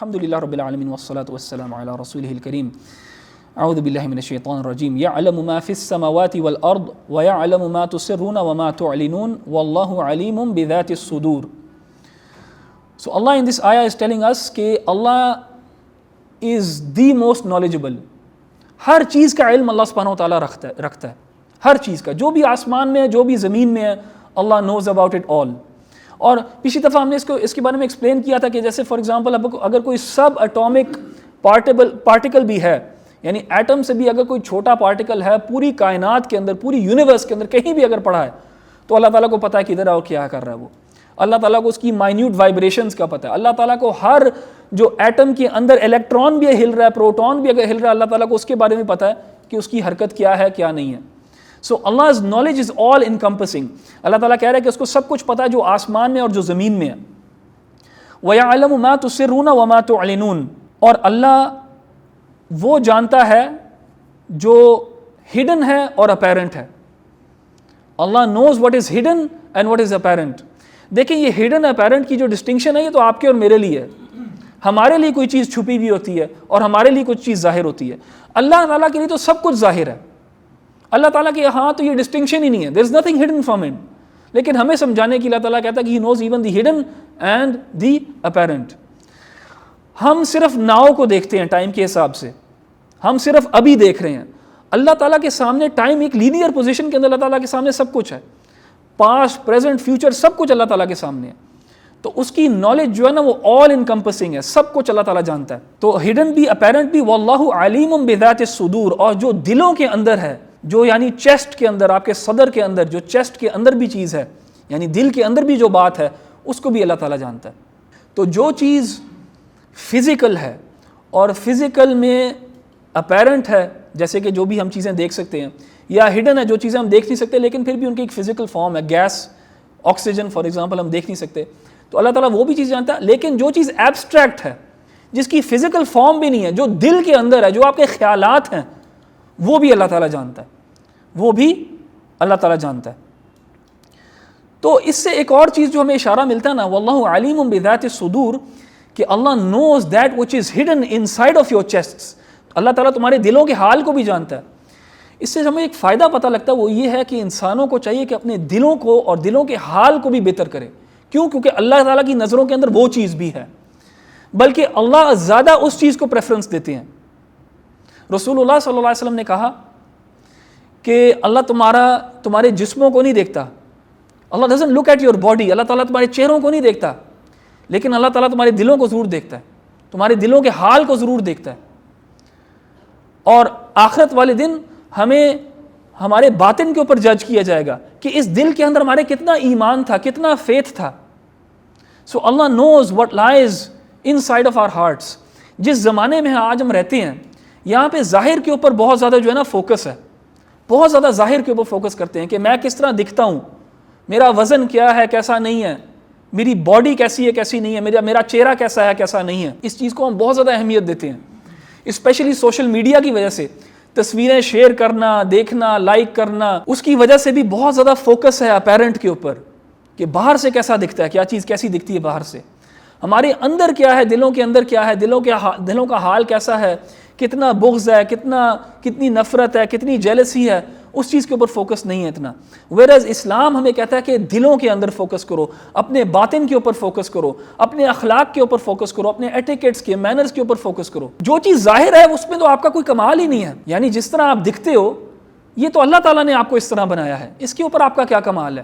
الحمدللہ رب العالمین والصلاة والسلام علی رسولہ الکریم اعوذ باللہ من الشیطان الرجیم یعلم ما فی السماوات والارض ویعلم ما تسرون وما تعلنون واللہ علیم بذات الصدور. So Allah in this ayah is telling us کہ Allah is the most knowledgeable. ہر چیز کا علم اللہ سبحانہ وتعالیٰ رکھتا ہے، ہر چیز کا، جو بھی آسمان میں ہے، جو بھی زمین میں ہے، اللہ knows about it all. اور پچھلی دفعہ ہم نے اس کے بارے میں ایکسپلین کیا تھا کہ جیسے فار ایگزامپل اگر کوئی سب اٹامک پارٹیکل بھی ہے، یعنی ایٹم سے بھی اگر کوئی چھوٹا پارٹیکل ہے پوری کائنات کے اندر، پوری یونیورس کے اندر کہیں بھی اگر پڑا ہے تو اللہ تعالیٰ کو پتہ ہے کدھر ہے اور کیا کر رہا ہے وہ. اللہ تعالیٰ کو اس کی مائنیوٹ وائبریشنز کا پتہ ہے. اللہ تعالیٰ کو ہر جو ایٹم کے اندر الیکٹران بھی ہل رہا ہے، پروٹون بھی اگر ہل رہا ہے، اللہ تعالیٰ کو اس کے بارے میں پتہ ہے کہ اس کی حرکت کیا ہے کیا نہیں ہے. So Allah's knowledge is all encompassing. اللہ تعالیٰ کہہ رہا ہے کہ اس کو سب کچھ پتہ ہے جو آسمان میں اور جو زمین میں ہے. وَيَعْلَمُ مَا تُسِرُّونَ وَمَا تُعْلِنُونَ، اور اللہ وہ جانتا ہے جو ہڈن ہے اور اپیرنٹ ہے. اللہ knows what is hidden and what is apparent. دیکھیں یہ ہڈن اپیرنٹ کی جو ڈسٹنکشن ہے یہ تو آپ کے اور میرے لیے ہے. ہمارے لیے کوئی چیز چھپی ہوئی ہوتی ہے اور ہمارے لیے کچھ چیز ظاہر ہوتی ہے. اللہ تعالیٰ کے لیے تو سب کچھ ظاہر ہے. اللہ تعالیٰ کے ہاں تو یہ ڈسٹنکشن ہی نہیں ہے. there is nothing hidden from him. لیکن ہمیں سمجھانے کی اللہ تعالیٰ کہتا ہے کہ he knows even the hidden and the apparent. ہم صرف ناؤ کو دیکھتے ہیں ٹائم کے حساب سے، ہم صرف ابھی دیکھ رہے ہیں. اللہ تعالیٰ کے سامنے ٹائم ایک لینئر پوزیشن کے اندر اللہ تعالیٰ کے سامنے سب کچھ ہے. پاسٹ، پریزنٹ، فیوچر سب کچھ اللہ تعالیٰ کے سامنے ہے. تو اس کی نالج جو ہے نا وہ آل انکمپسنگ ہے، سب کچھ اللہ تعالیٰ جانتا ہے. تو ہڈن بھی اپیرنٹ بھی، واللہ علیم بذات الصدور، اور جو دلوں کے اندر ہے، جو یعنی چیسٹ کے اندر، آپ کے صدر کے اندر، جو چیسٹ کے اندر بھی چیز ہے، یعنی دل کے اندر بھی جو بات ہے اس کو بھی اللہ تعالیٰ جانتا ہے. تو جو چیز فزیکل ہے اور فزیکل میں اپیرنٹ ہے، جیسے کہ جو بھی ہم چیزیں دیکھ سکتے ہیں، یا ہڈن ہے جو چیزیں ہم دیکھ نہیں سکتے لیکن پھر بھی ان کی ایک فزیکل فارم ہے، گیس، آکسیجن فار ایگزامپل ہم دیکھ نہیں سکتے، تو اللہ تعالیٰ وہ بھی چیز جانتا ہے. لیکن جو چیز ایبسٹریکٹ ہے، جس کی فزیکل فارم بھی نہیں ہے، جو دل کے اندر ہے، جو آپ کے خیالات ہیں، وہ بھی اللہ تعالیٰ جانتا ہے، وہ بھی اللہ تعالیٰ جانتا ہے. تو اس سے ایک اور چیز جو ہمیں اشارہ ملتا ہے نا، واللہ علیم بذات الصدور، کہ اللہ knows that which is hidden inside of your chests. اللہ تعالیٰ تمہارے دلوں کے حال کو بھی جانتا ہے. اس سے ہمیں ایک فائدہ پتہ لگتا ہے، وہ یہ ہے کہ انسانوں کو چاہیے کہ اپنے دلوں کو اور دلوں کے حال کو بھی بہتر کرے. کیوں؟ کیونکہ اللہ تعالیٰ کی نظروں کے اندر وہ چیز بھی ہے، بلکہ اللہ زیادہ اس چیز کو پریفرنس دیتے ہیں. رسول اللہ صلی اللہ علیہ وسلم نے کہا کہ اللہ تمہارے جسموں کو نہیں دیکھتا. اللہ doesn't look at your body. اللہ تعالیٰ تمہارے چہروں کو نہیں دیکھتا، لیکن اللہ تعالیٰ تمہارے دلوں کو ضرور دیکھتا ہے، تمہارے دلوں کے حال کو ضرور دیکھتا ہے. اور آخرت والے دن ہمیں ہمارے باطن کے اوپر جج کیا جائے گا کہ اس دل کے اندر ہمارے کتنا ایمان تھا، کتنا فیتھ تھا. So Allah knows what lies inside of our hearts. جس زمانے میں آج ہم رہتے ہیں، یہاں پہ ظاہر کے اوپر بہت زیادہ جو ہے نا فوکس ہے، بہت زیادہ ظاہر کے اوپر فوکس کرتے ہیں کہ میں کس طرح دکھتا ہوں، میرا وزن کیا ہے کیسا نہیں ہے، میری باڈی کیسی ہے کیسی نہیں ہے، میرا چہرہ کیسا ہے کیسا نہیں ہے. اس چیز کو ہم بہت زیادہ اہمیت دیتے ہیں، اسپیشلی سوشل میڈیا کی وجہ سے. تصویریں شیئر کرنا، دیکھنا، لائک کرنا، اس کی وجہ سے بھی بہت زیادہ فوکس ہے اپیرنٹ کے اوپر کہ باہر سے کیسا دکھتا ہے، کیا چیز کیسی دکھتی ہے باہر سے. ہمارے اندر کیا ہے، دلوں کے اندر کیا ہے، دلوں کا حال کیسا ہے، کتنا بغض ہے، کتنی نفرت ہے، کتنی جیلسی ہے، اس چیز کے اوپر فوکس نہیں ہے اتنا. ویئرز اسلام ہمیں کہتا ہے کہ دلوں کے اندر فوکس کرو، اپنے باطن کے اوپر فوکس کرو، اپنے اخلاق کے اوپر فوکس کرو، اپنے ایٹیکیٹس کے، مینرز کے اوپر فوکس کرو. جو چیز ظاہر ہے اس میں تو آپ کا کوئی کمال ہی نہیں ہے. یعنی جس طرح آپ دکھتے ہو یہ تو اللہ تعالیٰ نے آپ کو اس طرح بنایا ہے، اس کے اوپر آپ کا کیا کمال ہے،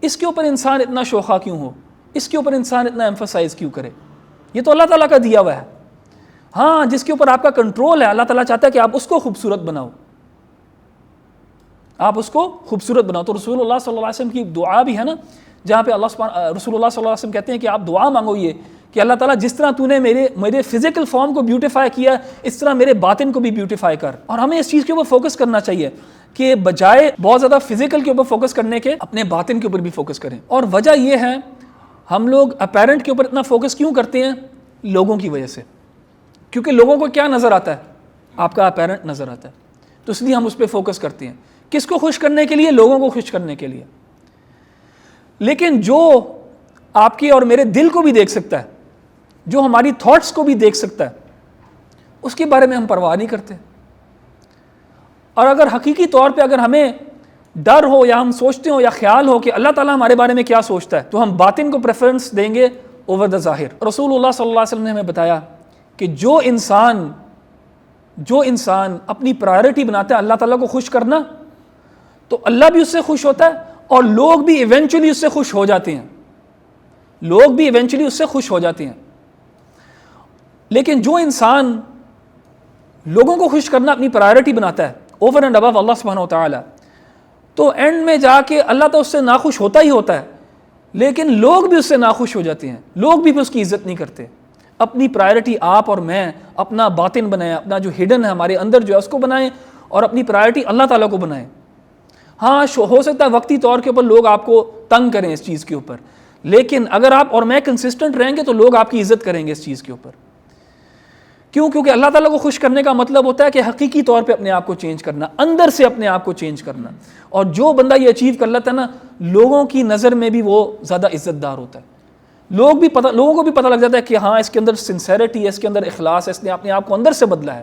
اس کے اوپر انسان اتنا شوخا کیوں ہو، اس کے اوپر انسان اتنا ایمفسائز کیوں کرے، یہ تو اللہ تعالیٰ کا دیا ہوا ہے. ہاں جس کے اوپر آپ کا کنٹرول ہے، اللہ تعالیٰ چاہتا ہے کہ آپ اس کو خوبصورت بناؤ، آپ اس کو خوبصورت بناؤ. تو رسول اللہ صلی اللہ علیہ وسلم کی دعا بھی ہے نا، جہاں پہ رسول اللہ صلی اللہ علیہ وسلم کہتے ہیں کہ آپ دعا مانگو یہ کہ اللہ تعالیٰ جس طرح تو نے میرے فزیکل فارم کو بیوٹیفائی کیا اس طرح میرے باطن کو بھی بیوٹیفائی کر. اور ہمیں اس چیز کے اوپر فوکس کرنا چاہیے کہ بجائے بہت زیادہ فزیکل کے اوپر فوکس کرنے کے اپنے باطن کے اوپر بھی فوکس کریں. اور وجہ یہ ہے ہم لوگ اپیرنٹ کے اوپر اتنا فوکس کیوں کرتے ہیں؟ لوگوں کی وجہ سے. کیونکہ لوگوں کو کیا نظر آتا ہے؟ آپ کا اپیرنٹ نظر آتا ہے، تو اس لیے ہم اس پہ فوکس کرتے ہیں. کس کو خوش کرنے کے لیے؟ لوگوں کو خوش کرنے کے لیے. لیکن جو آپ کے اور میرے دل کو بھی دیکھ سکتا ہے جو ہماری تھاٹس کو بھی دیکھ سکتا ہے، اس کے بارے میں ہم پرواہ نہیں کرتے. اور اگر حقیقی طور پہ اگر ہمیں ڈر ہو یا ہم سوچتے ہو یا خیال ہو کہ اللہ تعالیٰ ہمارے بارے میں کیا سوچتا ہے، تو ہم باطن کو پریفرنس دیں گے اوور دا ظاہر. رسول اللہ صلی اللہ علیہ وسلم نے ہمیں بتایا کہ جو انسان اپنی پرائرٹی بناتا ہے اللہ تعالیٰ کو خوش کرنا، تو اللہ بھی اس سے خوش ہوتا ہے اور لوگ بھی ایونچولی اس سے خوش ہو جاتے ہیں. لیکن جو انسان لوگوں کو خوش کرنا اپنی پرائرٹی بناتا ہے اوور اینڈ ابو اللہ سبحانہ و تعالیٰ، تو اینڈ میں جا کے اللہ تو اس سے ناخوش ہوتا ہی ہوتا ہے، لیکن لوگ بھی اس سے ناخوش ہو جاتے ہیں، لوگ بھی اس کی عزت نہیں کرتے. اپنی پرائرٹی آپ اور میں اپنا باطن بنائیں، اپنا جو ہڈن ہے ہمارے اندر جو ہے اس کو بنائیں، اور اپنی پرائرٹی اللہ تعالیٰ کو بنائیں. ہاں ہو سکتا ہے وقتی طور کے اوپر لوگ آپ کو تنگ کریں اس چیز کے اوپر، لیکن اگر آپ اور میں کنسسٹنٹ رہیں گے تو لوگ آپ کی عزت کریں گے اس چیز کے اوپر. کیوں؟ کیونکہ اللہ تعالیٰ کو خوش کرنے کا مطلب ہوتا ہے کہ حقیقی طور پہ اپنے آپ کو چینج کرنا، اندر سے اپنے آپ کو چینج کرنا. اور جو بندہ یہ اچیو کر لیتا ہے نا، لوگوں کی نظر میں بھی وہ زیادہ عزت دار ہوتا ہے. لوگوں کو بھی پتہ لگ جاتا ہے کہ ہاں اس کے اندر سنسیریٹی ہے، اس کے اندر اخلاص ہے، اس نے اپنے آپ کو اندر سے بدلا ہے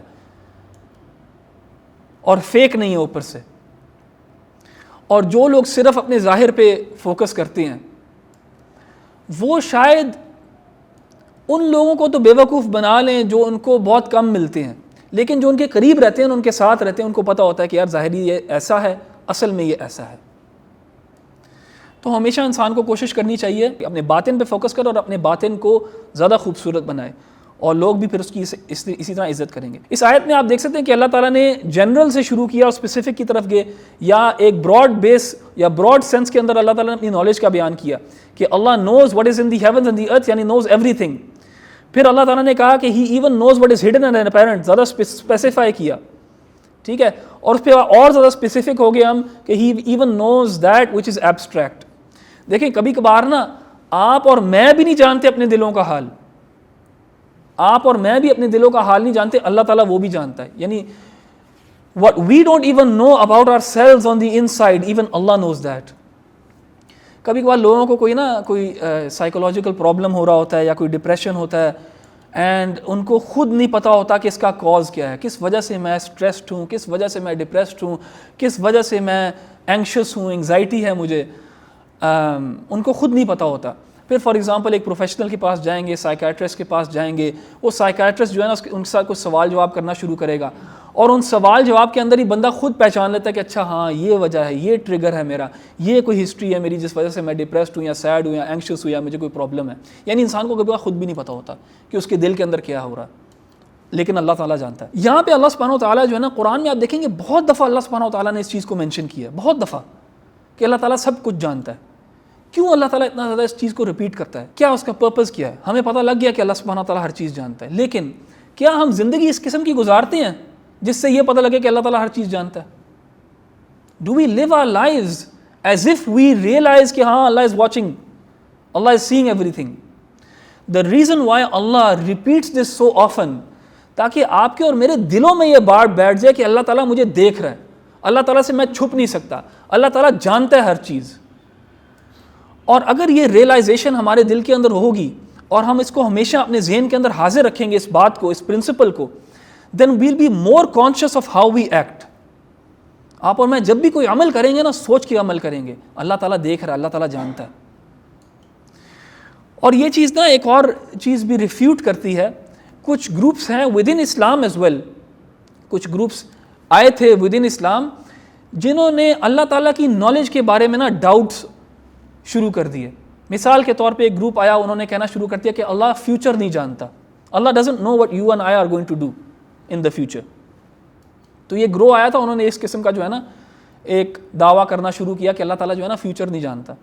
اور فیک نہیں ہے اوپر سے. اور جو لوگ صرف اپنے ظاہر پہ فوکس کرتے ہیں وہ شاید ان لوگوں کو تو بے وقوف بنا لیں جو ان کو بہت کم ملتے ہیں، لیکن جو ان کے قریب رہتے ہیں، ان کے ساتھ رہتے ہیں، ان کو پتہ ہوتا ہے کہ یار ظاہری یہ ایسا ہے، اصل میں یہ ایسا ہے. تو ہمیشہ انسان کو کوشش کرنی چاہیے کہ اپنے باطن پہ فوکس کرے اور اپنے باطن کو زیادہ خوبصورت بنائے، اور لوگ بھی پھر اس کی اسی طرح عزت کریں گے. اس آیت میں آپ دیکھ سکتے ہیں کہ اللہ تعالیٰ نے جنرل سے شروع کیا اور اسپیسیفک کی طرف گئے، یا ایک براڈ بیس یا براڈ سینس کے اندر اللہ تعالیٰ نے اپنی نالج کا بیان کیا کہ Allah knows what is in the heavens and the earth, یعنی نوز ایوری تھنگ. پھر اللہ تعالیٰ نے کہا کہ he even knows what is hidden and apparent, زیادہ اسپیسیفائی کیا، ٹھیک ہے. اور اس پہ اور زیادہ اسپیسیفک ہو گئے ہم کہ he even knows that which is abstract. دیکھیں کبھی کبھار نا آپ اور میں بھی نہیں جانتے اپنے دلوں کا حال، آپ اور میں بھی اپنے دلوں کا حال نہیں جانتے، اللہ تعالیٰ وہ بھی جانتا ہے. یعنی what we don't even know about ourselves on the inside, even Allah knows that. کبھی کبھار لوگوں کو کوئی سائیکولوجیکل پرابلم ہو رہا ہوتا ہے یا کوئی ڈپریشن ہوتا ہے، اینڈ ان کو خود نہیں پتہ ہوتا کہ اس کا کاز کیا ہے، کس وجہ سے میں اسٹریسڈ ہوں، کس وجہ سے میں ڈپریسڈ ہوں، کس وجہ سے میں اینکشس ہوں، انگزائٹی ہے مجھے، ان کو خود نہیں پتہ ہوتا. پھر فار ایگزامپل ایک پروفیشنل کے پاس جائیں گے، سائیکیٹرسٹ کے پاس جائیں گے، وہ سائیکیٹرسٹ جو ہے نا ان کے ساتھ کچھ سوال جواب کرنا شروع کرے گا، اور ان سوال جواب کے اندر ہی بندہ خود پہچان لیتا ہے کہ اچھا ہاں یہ وجہ ہے، یہ ٹریگر ہے میرا، یہ کوئی ہسٹری ہے میری جس وجہ سے میں ڈپریسڈ ہوں یا سیڈ ہوں یا اینکشس ہوں یا مجھے کوئی پرابلم ہے. یعنی انسان کو کبھی خود بھی نہیں پتہ ہوتا کہ اس کے دل کے اندر کیا ہو رہا ہے، لیکن اللہ تعالیٰ جانتا ہے. یہاں پہ اللہ سبحانہ و تعالیٰ جو ہے نا قرآن میں آپ دیکھیں گے بہت دفعہ اللہ سبحانہ و تعالیٰ نے اس چیز کو مینشن کیا ہے، بہت دفعہ، کہ اللہ تعالیٰ سب کچھ جانتا ہے. کیوں اللہ تعالیٰ اتنا زیادہ اس چیز کو ریپیٹ کرتا ہے؟ کیا اس کا پرپز کیا ہے؟ ہمیں پتہ لگ گیا کہ اللہ سبحانہ و تعالیٰ ہر چیز جانتا ہے، لیکن کیا ہم زندگی اس قسم کی گزارتے ہیں جس سے یہ پتہ لگے کہ اللہ تعالیٰ ہر چیز جانتا ہے؟ Do we live our lives as if we realise کہ ہاں Allah is watching, Allah is seeing everything? The reason why Allah repeats this so often, تاکہ آپ کے اور میرے دلوں میں یہ بات بیٹھ جائے کہ اللہ تعالیٰ مجھے دیکھ رہا ہے، اللہ تعالیٰ سے میں چھپ نہیں سکتا، اللہ تعالیٰ جانتا ہے ہر چیز. اور اگر یہ ریئلائزیشن ہمارے دل کے اندر ہوگی اور ہم اس کو ہمیشہ اپنے ذہن کے اندر حاضر رکھیں گے، اس بات کو، اس پرنسپل کو، then will be more conscious of how we act. آپ اور میں جب بھی کوئی عمل کریں گے نا، سوچ کے عمل کریں گے، اللہ تعالیٰ دیکھ رہا ہے، اللہ تعالیٰ جانتا ہے. اور یہ چیز نا ایک اور چیز بھی ریفیوٹ کرتی ہے. کچھ گروپس ہیں within Islam as well, کچھ گروپس آئے تھے ود ان اسلام جنہوں نے اللہ تعالیٰ کی نالج کے بارے میں نا ڈاؤٹس شروع کر دیے. مثال کے طور پہ ایک گروپ آیا، انہوں نے کہنا شروع کر دیا کہ اللہ فیوچر نہیں جانتا، Allah doesn't know what you and I are going to do in the future. تو یہ گروہ آیا تھا، انہوں نے اس قسم کا جو ہے نا ایک دعویٰ کرنا شروع کیا کہ اللہ تعالیٰ جو ہے نا فیوچر نہیں جانتا.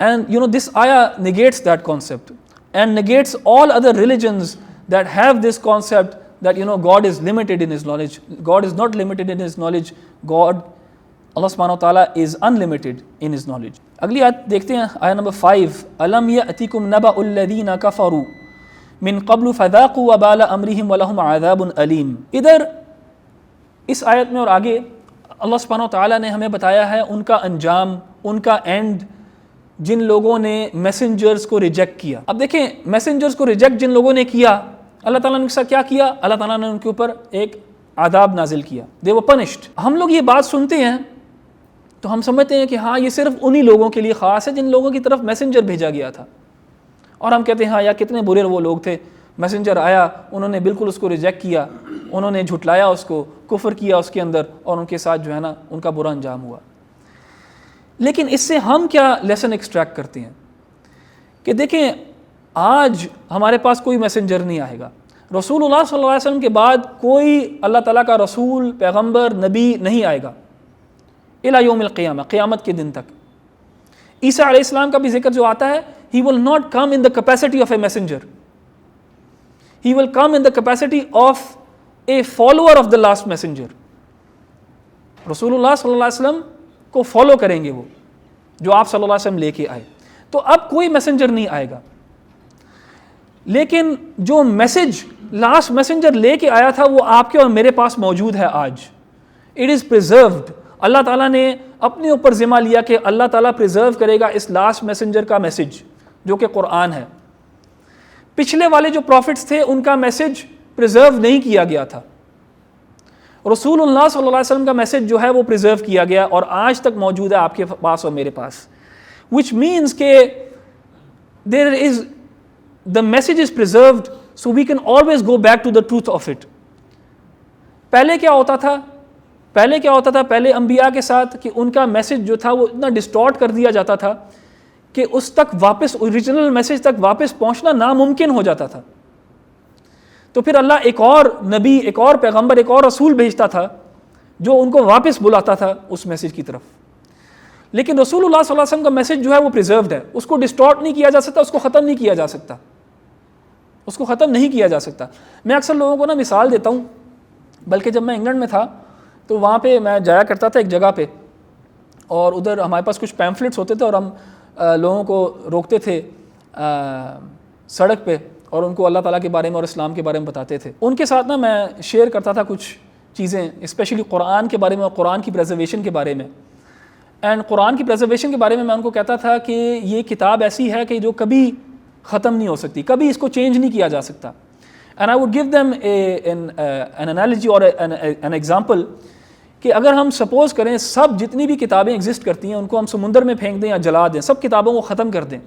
اینڈ دس آیا negates that concept and negates all other religions that have this concept that God is limited in his knowledge. God is not limited in his knowledge. Allah subhanahu wa ta'ala is unlimited in his knowledge. اگلی آیت دیکھتے ہیں، آیت number 5. أَلَمْ يَأْتِكُمْ نَبَأُ الَّذِينَ كَفَرُوا مِنْ قَبْلُ فَذَاقُوا وَبَالَ أَمْرِهِمْ وَلَهُمْ عَذَابٌ أَلِيمٌ. ادھر اس آیت میں اور آگے اللہ سبحانہ و تعالیٰ نے ہمیں بتایا ہے ان کا انجام، ان کا اینڈ جن لوگوں نے میسنجرز کو ریجیکٹ کیا. اب دیکھیں میسنجرز کو ریجیکٹ جن لوگوں نے کیا, اللہ تعالیٰ نے ان کے ساتھ کیا کیا؟ اللہ تعالیٰ نے ان کے اوپر ایک عذاب نازل کیا. they were punished. ہم لوگ یہ بات سنتے ہیں تو ہم سمجھتے ہیں کہ ہاں یہ صرف انہی لوگوں کے لیے خاص ہے جن لوگوں کی طرف میسنجر بھیجا گیا تھا, اور ہم کہتے ہیں ہاں یار کتنے برے وہ لوگ تھے, میسنجر آیا انہوں نے بالکل اس کو ریجیکٹ کیا, انہوں نے جھٹلایا اس کو, کفر کیا اس کے اندر, اور ان کے ساتھ جو ہے نا ان کا برا انجام ہوا. لیکن اس سے ہم کیا لیسن ایکسٹریکٹ کرتے ہیں کہ دیکھیں آج ہمارے پاس کوئی میسنجر نہیں آئے گا, رسول اللہ صلی اللہ علیہ وسلم کے بعد کوئی اللہ تعالیٰ کا رسول, پیغمبر, نبی نہیں آئے گا الی یوم القیامہ, قیامت کے دن تک. عیسیٰ علیہ السلام کا بھی ذکر جو آتا ہے, he will not come in the capacity of a messenger, he will come in the capacity of a follower of the last messenger. رسول اللہ صلی اللہ علیہ وسلم کو فالو کریں گے وہ جو آپ صلی اللہ علیہ وسلم لے کے آئے. تو اب کوئی میسنجر نہیں آئے گا, لیکن جو میسج لاسٹ میسنجر لے کے آیا تھا وہ آپ کے اور میرے پاس موجود ہے آج. It is پریزروڈ. اللہ تعالیٰ نے اپنے اوپر ذمہ لیا کہ اللہ تعالیٰ پریزرو کرے گا اس لاسٹ میسنجر کا میسج جو کہ قرآن ہے. پچھلے والے جو پروفٹس تھے ان کا میسج پریزرو نہیں کیا گیا تھا, رسول اللہ صلی اللہ علیہ وسلم کا میسج جو ہے وہ پریزرو کیا گیا اور آج تک موجود ہے آپ کے پاس اور میرے پاس. which means کہ there is the message is preserved so we can always go back to the truth of it. پہلے کیا ہوتا تھا, پہلے انبیاء کے ساتھ کہ ان کا میسج جو تھا وہ اتنا ڈسٹارٹ کر دیا جاتا تھا کہ اس تک واپس اوریجنل میسج تک واپس پہنچنا ناممکن ہو جاتا تھا. تو پھر اللہ ایک اور نبی, ایک اور پیغمبر, ایک اور رسول بھیجتا تھا جو ان کو واپس بلاتا تھا اس میسج کی طرف. لیکن رسول اللہ صلی اللہ علیہ وسلم کا میسج جو ہے وہ پریزروڈ ہے, اس کو ڈسٹارٹ نہیں کیا جا سکتا, اس کو ختم نہیں کیا جا سکتا, اس کو ختم نہیں کیا جا سکتا. میں اکثر لوگوں کو نا مثال دیتا ہوں, بلکہ جب میں انگلینڈ میں تھا تو وہاں پہ میں جایا کرتا تھا ایک جگہ پہ, اور ادھر ہمارے پاس کچھ پیمفلٹس ہوتے تھے اور ہم لوگوں کو روکتے تھے سڑک پہ اور ان کو اللہ تعالیٰ کے بارے میں اور اسلام کے بارے میں بتاتے تھے. ان کے ساتھ نا میں شیئر کرتا تھا کچھ چیزیں, اسپیشلی قرآن کے بارے میں اور قرآن کی پریزرویشن کے بارے میں. اینڈ قرآن کی پریزرویشن کے بارے میں ان کو کہتا تھا کہ یہ کتاب ایسی ہے کہ جو کبھی ختم نہیں ہو سکتی, کبھی اس کو چینج نہیں کیا جا سکتا. And I would give them an analogy اور این ایگزامپل کہ اگر ہم سپوز کریں سب جتنی بھی کتابیں ایگزسٹ کرتی ہیں ان کو ہم سمندر میں پھینک دیں یا جلا دیں, سب کتابوں کو ختم کر دیں,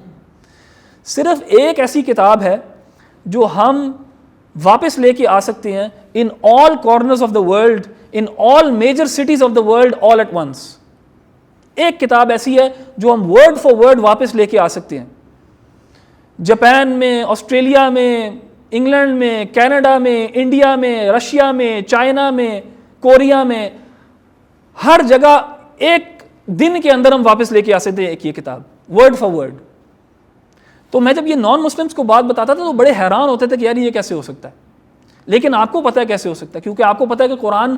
صرف ایک ایسی کتاب ہے جو ہم واپس لے کے آ سکتے ہیں in all corners of the world, in all major cities of the world all at once. ایک کتاب ایسی ہے جو ہم ورڈ فار ورڈ واپس لے کے آ سکتے ہیں. جاپان میں, آسٹریلیا میں, انگلینڈ میں, کینیڈا میں, انڈیا میں, رشیا میں, چائنا میں, کوریا میں, ہر جگہ ایک دن کے اندر ہم واپس لے کے آ سکتے ہیں ایک یہ کتاب ورڈ فار ورڈ. تو میں جب یہ نان مسلمس کو بات بتاتا تھا تو بڑے حیران ہوتے تھے کہ یار یہ کیسے ہو سکتا ہے, لیکن آپ کو پتہ ہے کیسے ہو سکتا ہے, کیونکہ آپ کو پتہ ہے کہ قرآن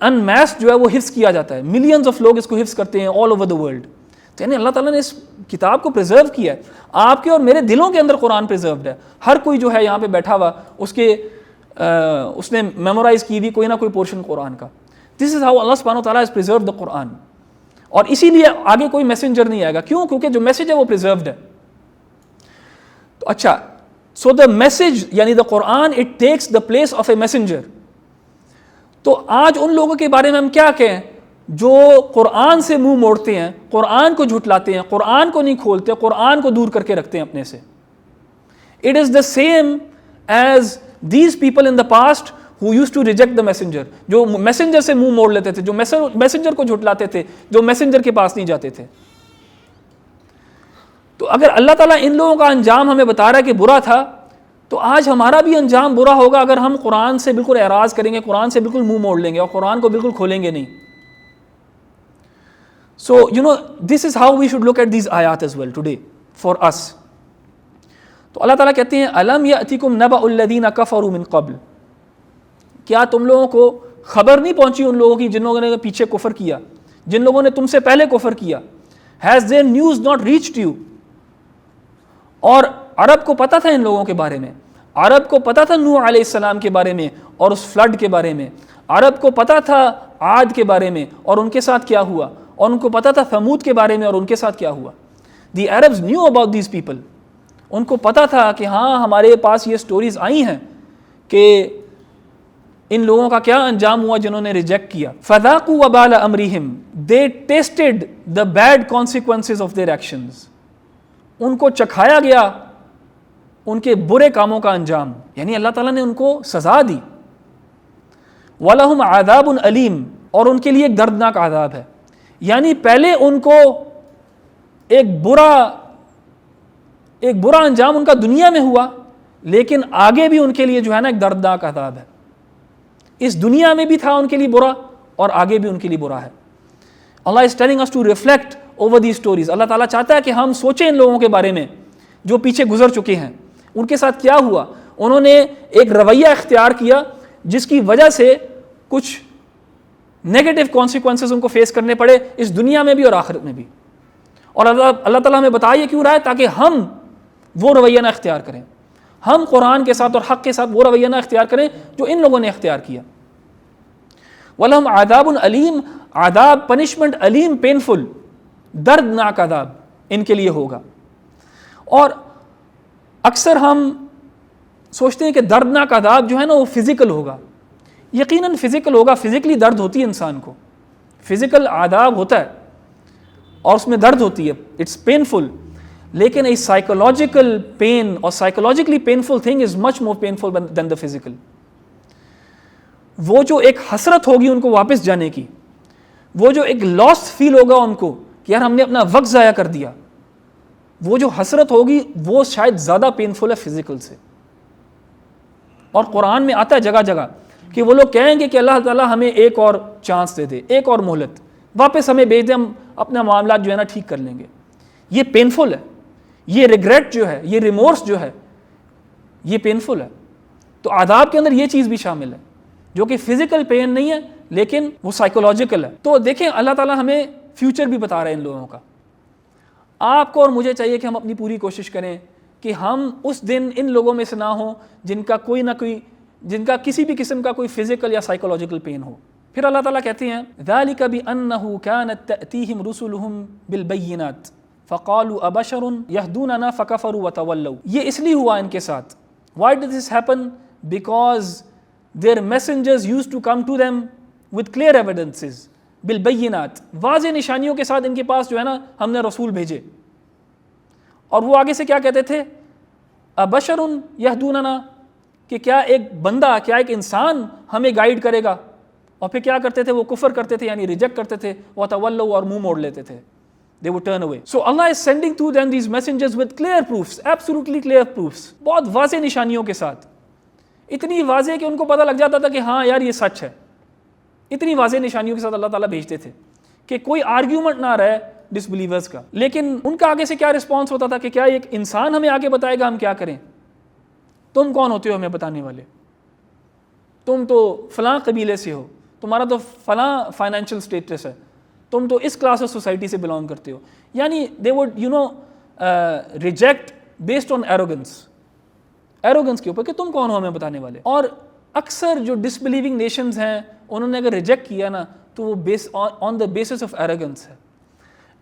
ان میس جو ہے وہ حفظ کیا جاتا ہے, ملینز آف لوگ اس کو حفظ کرتے ہیں آل اوور دا ورلڈ. یعنی اللہ تعالیٰ نے اس کتاب کو پریزرو کیا ہے, آپ کے اور میرے دلوں کے اندر قرآن پریزروڈ ہے. ہر کوئی جو ہے یہاں پہ بیٹھا ہوا اس نے میمورائز کی ہوئی کوئی نہ کوئی پورشن قرآن کا. دس از ہاؤ اللہ سبحانہ و تعالیٰ ہیز پریزروڈ دا قرآن. اور اسی لیے آگے کوئی میسنجر نہیں آئے گا, کیوں؟ کیونکہ جو میسج ہے وہ پریزروڈ ہے. تو اچھا, سو دا میسج یعنی the Quran it takes the place of a messenger. تو آج ان لوگوں کے بارے میں ہم کیا کہیں جو قرآن سے منہ موڑتے ہیں, قرآن کو جھٹلاتے ہیں, قرآن کو نہیں کھولتے, قرآن کو دور کر کے رکھتے ہیں اپنے سے. It is the same as these people in the past who used to reject the messenger, جو میسنجر سے منہ موڑ لیتے تھے, جو میسنجر کو جھٹلاتے تھے, جو میسنجر کے پاس نہیں جاتے تھے. تو اگر اللہ تعالیٰ ان لوگوں کا انجام ہمیں بتا رہا ہے کہ برا تھا, تو آج ہمارا بھی انجام برا ہوگا اگر ہم قرآن سے بالکل اعراض کریں گے, قرآن سے بالکل منہ موڑ لیں گے اور قرآن کو بالکل کھولیں گے نہیں. So this is how we should look at these ayat as well today for us. تو اللہ تعالیٰ کہتے ہیں الم یأتکم نبأ الذین کفروا من قبل, کیا تم لوگوں کو خبر نہیں پہنچی ان لوگوں کی جن لوگوں نے پیچھے کفر کیا, جن لوگوں نے تم سے پہلے کفر کیا. Has their news not reached you? اور عرب کو پتا تھا ان لوگوں کے بارے میں, عرب کو پتا تھا نوح علیہ السلام کے بارے میں اور اس فلڈ کے بارے میں, عرب کو پتا تھا عاد کے بارے میں اور ان کے ساتھ کیا ہوا, اور ان کو پتا تھا ثمود کے بارے میں اور ان کے ساتھ کیا ہوا. The Arabs knew about these people. ان کو پتا تھا کہ ہاں ہمارے پاس یہ سٹوریز آئی ہیں کہ ان لوگوں کا کیا انجام ہوا جنہوں نے ریجیکٹ کیا. فذاقوا وبال امرہم, they tasted the bad consequences of their actions. ان کو چکھایا گیا ان کے برے کاموں کا انجام, یعنی اللہ تعالیٰ نے ان کو سزا دی. وَلَهُمْ عَذَابٌ أَلِيمٌ, اور ان کے لیے ایک دردناک عذاب ہے. یعنی پہلے ان کو ایک برا انجام ان کا دنیا میں ہوا, لیکن آگے بھی ان کے لیے جو ہے نا ایک دردناک عذاب ہے. اس دنیا میں بھی تھا ان کے لیے برا اور آگے بھی ان کے لیے برا ہے. اللہ is telling us to reflect over these stories. اللہ تعالیٰ چاہتا ہے کہ ہم سوچیں ان لوگوں کے بارے میں جو پیچھے گزر چکے ہیں. ان کے ساتھ کیا ہوا؟ انہوں نے ایک رویہ اختیار کیا جس کی وجہ سے کچھ نیگیٹو کانسیکوینسز ان کو فیس کرنے پڑے اس دنیا میں بھی اور آخرت میں بھی. اور اللہ تعالیٰ ہمیں بتائیے کیوں رہا ہے؟ تاکہ ہم وہ رویہ نہ اختیار کریں, ہم قرآن کے ساتھ اور حق کے ساتھ وہ رویہ نہ اختیار کریں جو ان لوگوں نے اختیار کیا. وَلَهُمْ عَذَابٌ أَلِيمٌ, عذاب پنشمنٹ, علیم پینفل, دردناک عذاب ان کے لیے ہوگا. اور اکثر ہم سوچتے ہیں کہ دردناک عذاب جو ہے نا وہ فزیکل ہوگا. یقیناً فزیکل ہوگا, فزیکلی درد ہوتی ہے انسان کو, فزیکل عذاب ہوتا ہے اور اس میں درد ہوتی ہے, اٹس پینفل. لیکن a psychological pain or psychologically painful thing is much more painful than the physical. وہ جو ایک حسرت ہوگی ان کو واپس جانے کی, وہ جو ایک لاس فیل ہوگا ان کو کہ یار ہم نے اپنا وقت ضائع کر دیا, وہ جو حسرت ہوگی وہ شاید زیادہ پینفل ہے فزیکل سے. اور قرآن میں آتا ہے جگہ جگہ کہ وہ لوگ کہیں گے کہ اللہ تعالیٰ ہمیں ایک اور چانس دے دے, ایک اور مہلت, واپس ہمیں بھیج دے, ہم اپنا معاملات جو ہے نا ٹھیک کر لیں گے. یہ پینفل ہے, یہ ریگریٹ جو ہے, یہ ریمورس جو ہے, یہ پینفل ہے. تو عذاب کے اندر یہ چیز بھی شامل ہے جو کہ فزیکل پین نہیں ہے لیکن وہ سائیکولوجیکل ہے. تو دیکھیں اللہ تعالیٰ ہمیں فیوچر بھی بتا رہے ہیں ان لوگوں کا. آپ کو اور مجھے چاہیے کہ ہم اپنی پوری کوشش کریں کہ ہم اس دن ان لوگوں میں سے نہ ہوں جن کا کوئی نہ کوئی, جن کا کسی بھی قسم کا کوئی فزیکل یا سائیکولوجیکل پین ہو. پھر اللہ تعالیٰ کہتے ہیں ذَلِكَ بِأَنَّهُ كَانَتْ تَأْتِيهِمْ رُسُلُهُمْ بِالْبَيِّنَاتِ فَقَالُوا أَبَشَرٌ يَهْدُونَنَا فَكَفَرُوا وَتَوَلَّوْا. یہ اس لیے ہوا ان کے ساتھ. Why did this happen? Because their messengers used to come to them with clear evidences بالبینات, واضح نشانیوں کے ساتھ ان کے پاس جو ہے نا ہم نے رسول بھیجے. اور وہ آگے سے کیا کہتے تھے؟ ابشر یہدوننا, کہ کیا ایک بندہ, کیا ایک انسان ہمیں گائیڈ کرے گا. اور پھر کیا کرتے تھے؟ وہ کفر کرتے تھے, یعنی ریجیکٹ کرتے تھے, وتولوا, اور منہ موڑ لیتے تھے. They would turn away. So Allah is sending to them these messengers with clear proofs, absolutely clear proofs, بہت واضح نشانیوں کے ساتھ, اتنی واضح کہ ان کو پتہ لگ جاتا تھا کہ ہاں یار یہ سچ ہے. اتنی واضح نشانیوں کے ساتھ اللہ تعالیٰ بھیجتے تھے کہ کوئی آرگیومنٹ نہ رہے ڈس بلیورز کا. لیکن ان کا آگے سے کیا رسپانس ہوتا تھا کہ کیا ایک انسان ہمیں آگے بتائے گا, ہم کیا کریں؟ تم کون ہوتے ہو ہمیں بتانے والے؟ تم تو فلاں قبیلے سے ہو, تمہارا تو فلاں فائنینشیل اسٹیٹس ہے, تم تو اس کلاس آف سوسائٹی سے بلانگ کرتے ہو. یعنی they would reject based on arrogance کے اوپر کہ تم کون ہو ہمیں بتانے والے. اور اکثر جو ڈس بلیونگ نیشنز ہیں انہوں نے اگر ریجیکٹ کیا نا تو وہ on the basis of arrogance ہے.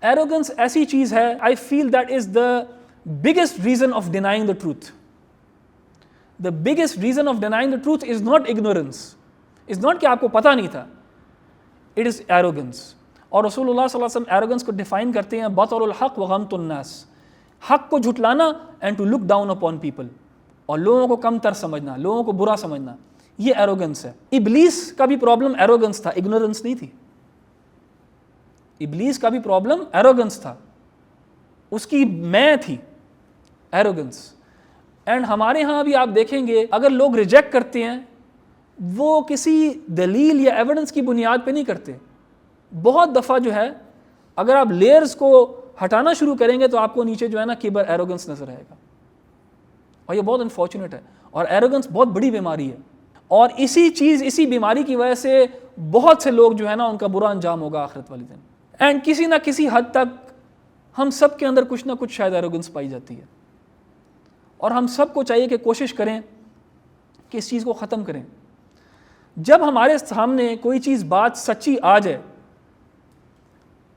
ایروگنس ایسی چیز ہے, I feel that is the biggest reason of denying the truth. The biggest reason of denying the truth is not ignorance, is not کہ آپ کو پتہ نہیں تھا, اٹ از ایروگنس. اور رسول اللہ صلی اللہ علیہ وسلم ایروگنس کو ڈیفائن کرتے ہیں بطر الحق وغمط الناس, حق کو جھٹلانا and to look down upon people, اور لوگوں کو کم تر سمجھنا, لوگوں کو برا سمجھنا, یہ ایروگنس ہے. ابلیس کا بھی پرابلم ایروگنس تھا, اگنورنس نہیں تھی. ابلیس کا بھی پرابلم ایروگنس تھا, اس کی میں تھی ایروگنس. اینڈ ہمارے ہاں بھی آپ دیکھیں گے اگر لوگ ریجیکٹ کرتے ہیں وہ کسی دلیل یا ایویڈنس کی بنیاد پہ نہیں کرتے. بہت دفعہ جو ہے اگر آپ لیئرز کو ہٹانا شروع کریں گے تو آپ کو نیچے جو ہے نا کبر, ایروگنس نظر آئے گا, اور یہ بہت انفارچونیٹ ہے. اور ایروگنس بہت بڑی بیماری ہے, اور اسی بیماری کی وجہ سے بہت سے لوگ جو ہے نا ان کا برا انجام ہوگا آخرت والے دن. اینڈ کسی نہ کسی حد تک ہم سب کے اندر کچھ نہ کچھ شاید ایروگنس پائی جاتی ہے, اور ہم سب کو چاہیے کہ کوشش کریں کہ اس چیز کو ختم کریں. جب ہمارے سامنے کوئی چیز بات سچی آ جائے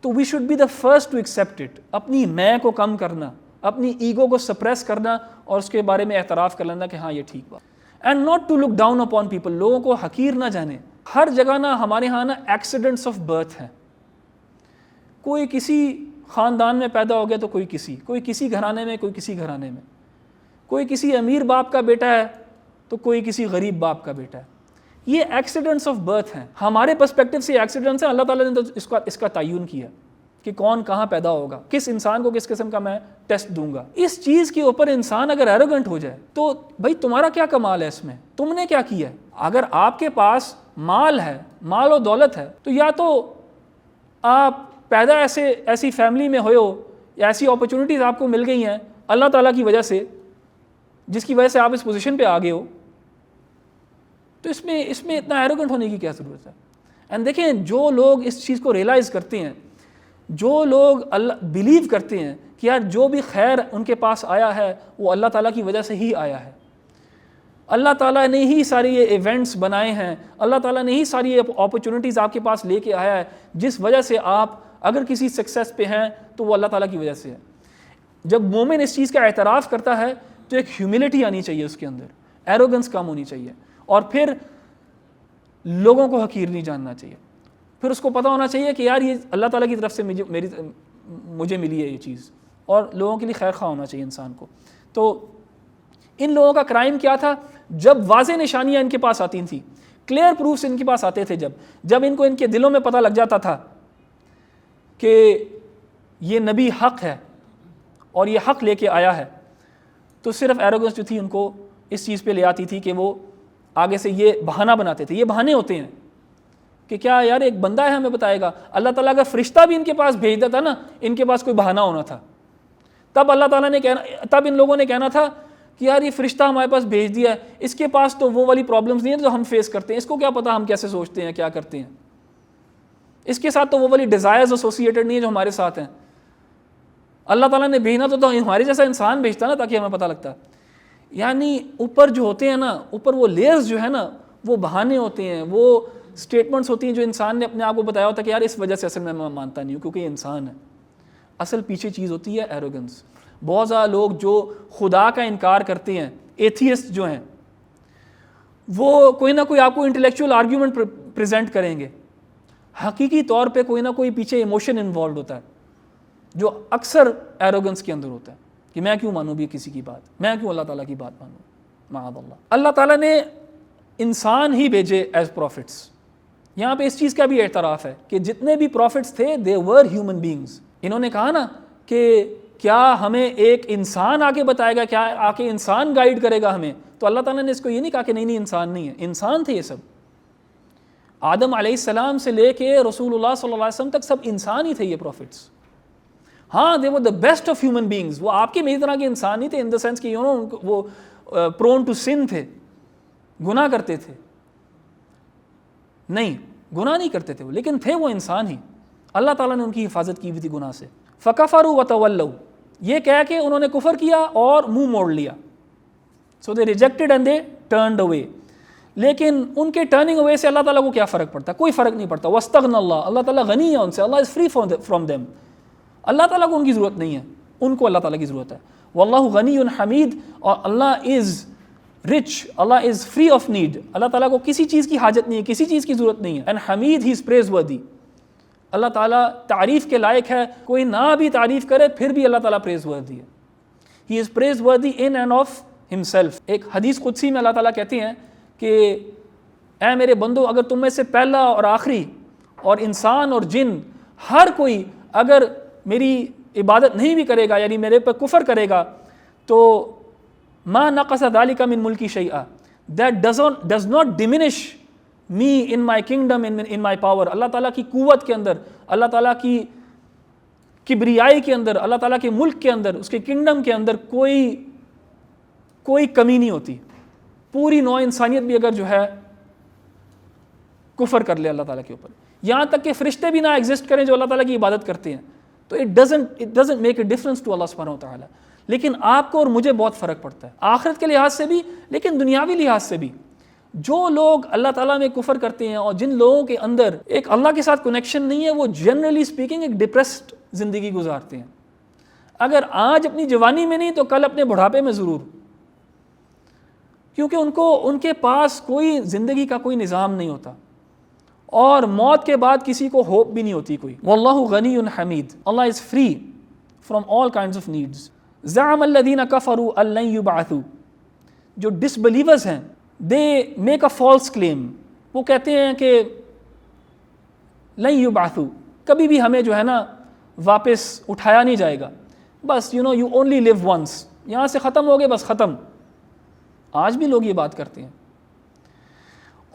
تو we should be the first to accept it. اپنی میں کو کم کرنا, اپنی ایگو کو سپریس کرنا اور اس کے بارے میں اعتراف کر لینا کہ ہاں یہ ٹھیک بات. And not to look down upon people, لوگوں کو حقیر نہ جانے. ہر جگہ نا ہمارے ہاں نا ایکسیڈنٹس آف برتھ ہیں. کوئی کسی خاندان میں پیدا ہو گیا تو کوئی کسی گھرانے میں, کوئی کسی گھرانے میں, کوئی کسی امیر باپ کا بیٹا ہے تو کوئی کسی غریب باپ کا بیٹا ہے. یہ ایکسیڈنٹس آف برتھ ہیں. ہمارے پرسپیکٹو سے ایکسیڈنٹس ہیں, اللہ تعالیٰ نے تو اس کا تعین کیا کہ کون کہاں پیدا ہوگا, کس انسان کو کس قسم کا میں ٹیسٹ دوں گا. اس چیز کے اوپر انسان اگر ایروگنٹ ہو جائے تو بھائی تمہارا کیا کمال ہے اس میں, تم نے کیا کیا ہے؟ اگر آپ کے پاس مال ہے, مال و دولت ہے, تو یا تو آپ پیدا ایسی فیملی میں ہوئے ہو یا ایسی اپرچونیٹیز آپ کو مل گئی ہیں اللہ تعالیٰ کی وجہ سے, جس کی وجہ سے آپ اس پوزیشن پہ آ گئے ہو, تو اس میں اتنا ایروگنٹ ہونے کی کیا ضرورت ہے؟ اینڈ دیکھیں, جو لوگ اس چیز کو ریئلائز کرتے ہیں, جو لوگ اللہ بلیو کرتے ہیں کہ یار جو بھی خیر ان کے پاس آیا ہے وہ اللہ تعالیٰ کی وجہ سے ہی آیا ہے, اللہ تعالیٰ نے ہی ساری یہ ایونٹس بنائے ہیں, اللہ تعالیٰ نے ہی ساری یہ اپرچونیٹیز آپ کے پاس لے کے آیا ہے, جس وجہ سے آپ اگر کسی سکسیس پہ ہیں تو وہ اللہ تعالیٰ کی وجہ سے ہے. جب مومن اس چیز کا اعتراف کرتا ہے تو ایک ہیوملٹی آنی چاہیے اس کے اندر, ایروگنس کم ہونی چاہیے, اور پھر لوگوں کو حقیر نہیں جاننا چاہیے. پھر اس کو پتہ ہونا چاہیے کہ یار یہ اللہ تعالیٰ کی طرف سے مجھے ملی ہے یہ چیز, اور لوگوں کے لیے خیر خواہ ہونا چاہیے انسان کو. تو ان لوگوں کا کرائم کیا تھا؟ جب واضح نشانیاں ان کے پاس آتی تھیں, کلیئر پروفس ان کے پاس آتے تھے, جب ان کو ان کے دلوں میں پتہ لگ جاتا تھا کہ یہ نبی حق ہے اور یہ حق لے کے آیا ہے, تو صرف ایروگنس جو تھی ان کو اس چیز پہ لے آتی تھی کہ وہ آگے سے یہ بہانہ بناتے تھے. یہ بہانے ہوتے ہیں کہ کیا یار ایک بندہ ہے ہمیں بتائے گا. اللہ تعالیٰ کا فرشتہ بھی ان کے پاس بھیج دیتا نا, ان کے پاس کوئی بہانہ ہونا تھا, تب اللہ تعالیٰ نے تب ان لوگوں نے کہنا تھا کہ یار یہ فرشتہ ہمارے پاس بھیج دیا ہے, اس کے پاس تو وہ والی پرابلمس نہیں ہیں جو ہم فیس کرتے ہیں, اس کو کیا پتا ہم کیسے سوچتے ہیں, کیا کرتے ہیں, اس کے ساتھ تو وہ والی ڈیزائرز ایسوسیٹڈ نہیں ہیں جو ہمارے ساتھ ہیں. اللہ تعالیٰ نے بھیجنا تو ہمارے جیسا انسان بھیجتا نا تاکہ ہمیں پتہ لگتا. یعنی اوپر جو ہوتے ہیں نا, اوپر وہ لیئرز جو ہے نا, وہ بہانے ہوتے ہیں, وہ اسٹیٹمنٹس ہوتی ہیں جو انسان نے اپنے آپ کو بتایا ہوتا ہے کہ یار اس وجہ سے اصل میں مانتا نہیں ہوں کیونکہ یہ انسان ہے. اصل پیچھے چیز ہوتی ہے ایروگنس. بہت زیادہ لوگ جو خدا کا انکار کرتے ہیں, ایتھیسٹ جو ہیں, وہ کوئی نہ کوئی آپ کو انٹلیکچوئل آرگیومنٹ پریزنٹ کریں گے, حقیقی طور پہ کوئی نہ کوئی پیچھے ایموشن انوالوڈ ہوتا ہے جو اکثر ایروگنس کے اندر ہوتا ہے کہ میں کیوں مانوں بھی کسی کی بات, میں کیوں اللہ تعالیٰ کی بات مانوں. معاذ اللہ. اللہ تعالیٰ نے انسان ہی بھیجے ایز پروفٹس. یہاں پہ اس چیز کا بھی اعتراف ہے کہ جتنے بھی پروفٹس تھے دے ور ہیومن بینگز. انہوں نے کہا نا کہ کیا ہمیں ایک انسان آ کے بتائے گا, کیا آ کے انسان گائیڈ کرے گا ہمیں؟ تو اللہ تعالیٰ نے اس کو یہ نہیں کہا کہ نہیں انسان نہیں ہے, انسان تھے یہ سب. آدم علیہ السلام سے لے کے رسول اللہ صلی اللہ علیہ وسلم تک سب انسان ہی تھے یہ پروفٹس. ہاں they were the best of human beings. وہ آپ کی میری طرح کے انسان نہیں تھے ان دا سینس کہ وہ پرون ٹو سن تھے, گناہ کرتے تھے, نہیں گناہ نہیں کرتے تھے وہ, لیکن تھے وہ انسان ہی. اللہ تعالیٰ نے ان کی حفاظت کی ہوئی تھی گناہ سے. فَكَفَرُوا وَتَوَلَّوْا, یہ کہہ کے انہوں نے کفر کیا اور منہ موڑ لیا. سو دے ریجیکٹڈ اینڈ دے ٹرنڈ اوے. لیکن ان کے ٹرننگ اوے سے اللہ تعالیٰ کو کیا فرق پڑتا؟ کوئی فرق نہیں پڑتا. وَاسْتَغْنَى اللَّهُ, اللہ تعالیٰ غنی ہے ان سے, اللہ از فری فرام دیم. اللہ تعالیٰ کو ان کی ضرورت نہیں ہے, ان کو اللہ تعالیٰ کی ضرورت ہے. وَاللَّهُ غَنِيٌّ حَمِيدٌ, اور Allah is rich, Allah is free of need. اللہ تعالیٰ کو کسی چیز کی حاجت نہیں ہے, کسی چیز کی ضرورت نہیں ہے. اینڈ حمید, ہی از پریز ورتھی. اللہ تعالیٰ تعریف کے لائق ہے, کوئی نہ بھی تعریف کرے پھر بھی اللہ تعالیٰ پریز ورتھی ہے. ہی از پریز ورتھی ان اینڈ آف ہمسیلف. ایک حدیث قدسی میں اللہ تعالیٰ کہتے ہیں کہ اے میرے بندو, اگر تم میں سے پہلا اور آخری اور انسان اور جن ہر کوئی اگر میری عبادت نہیں بھی کرے گا, یعنی میرے پہ کفر کرے گا, تو ما نقص ذلك من ملکی شیئا, that does not diminish me in my kingdom, in my power. اللہ تعالیٰ کی قوت کے اندر, اللہ تعالیٰ کی کبریائی کے اندر, اللہ تعالیٰ کے ملک کے اندر, اس کے کنگڈم کے اندر کوئی کمی نہیں ہوتی. پوری نوع انسانیت بھی اگر جو ہے کفر کر لے اللہ تعالیٰ کے اوپر, یہاں تک کہ فرشتے بھی نہ ایگزسٹ کریں جو اللہ تعالیٰ کی عبادت کرتے ہیں, تو it doesn't make a difference to اللہ سبحانہ و تعالیٰ. لیکن آپ کو اور مجھے بہت فرق پڑتا ہے, آخرت کے لحاظ سے بھی لیکن دنیاوی لحاظ سے بھی. جو لوگ اللہ تعالیٰ میں کفر کرتے ہیں اور جن لوگوں کے اندر ایک اللہ کے ساتھ کنیکشن نہیں ہے، وہ جنرلی اسپیکنگ ایک ڈپریسڈ زندگی گزارتے ہیں. اگر آج اپنی جوانی میں نہیں تو کل اپنے بڑھاپے میں ضرور، کیونکہ ان کے پاس کوئی زندگی کا کوئی نظام نہیں ہوتا، اور موت کے بعد کسی کو ہوپ بھی نہیں ہوتی کوئی. واللہ غنی حمید، Allah is free from all kinds of needs. زعم الذین کفروا ان لن یبعثوا، جو ڈس بلیورز ہیں they make a false claim, وہ کہتے ہیں کہ لن یبعثوا، کبھی بھی ہمیں جو ہے نا واپس اٹھایا نہیں جائے گا، بس یو اونلی لیو ونس، یہاں سے ختم ہو گئے بس ختم. آج بھی لوگ یہ بات کرتے ہیں،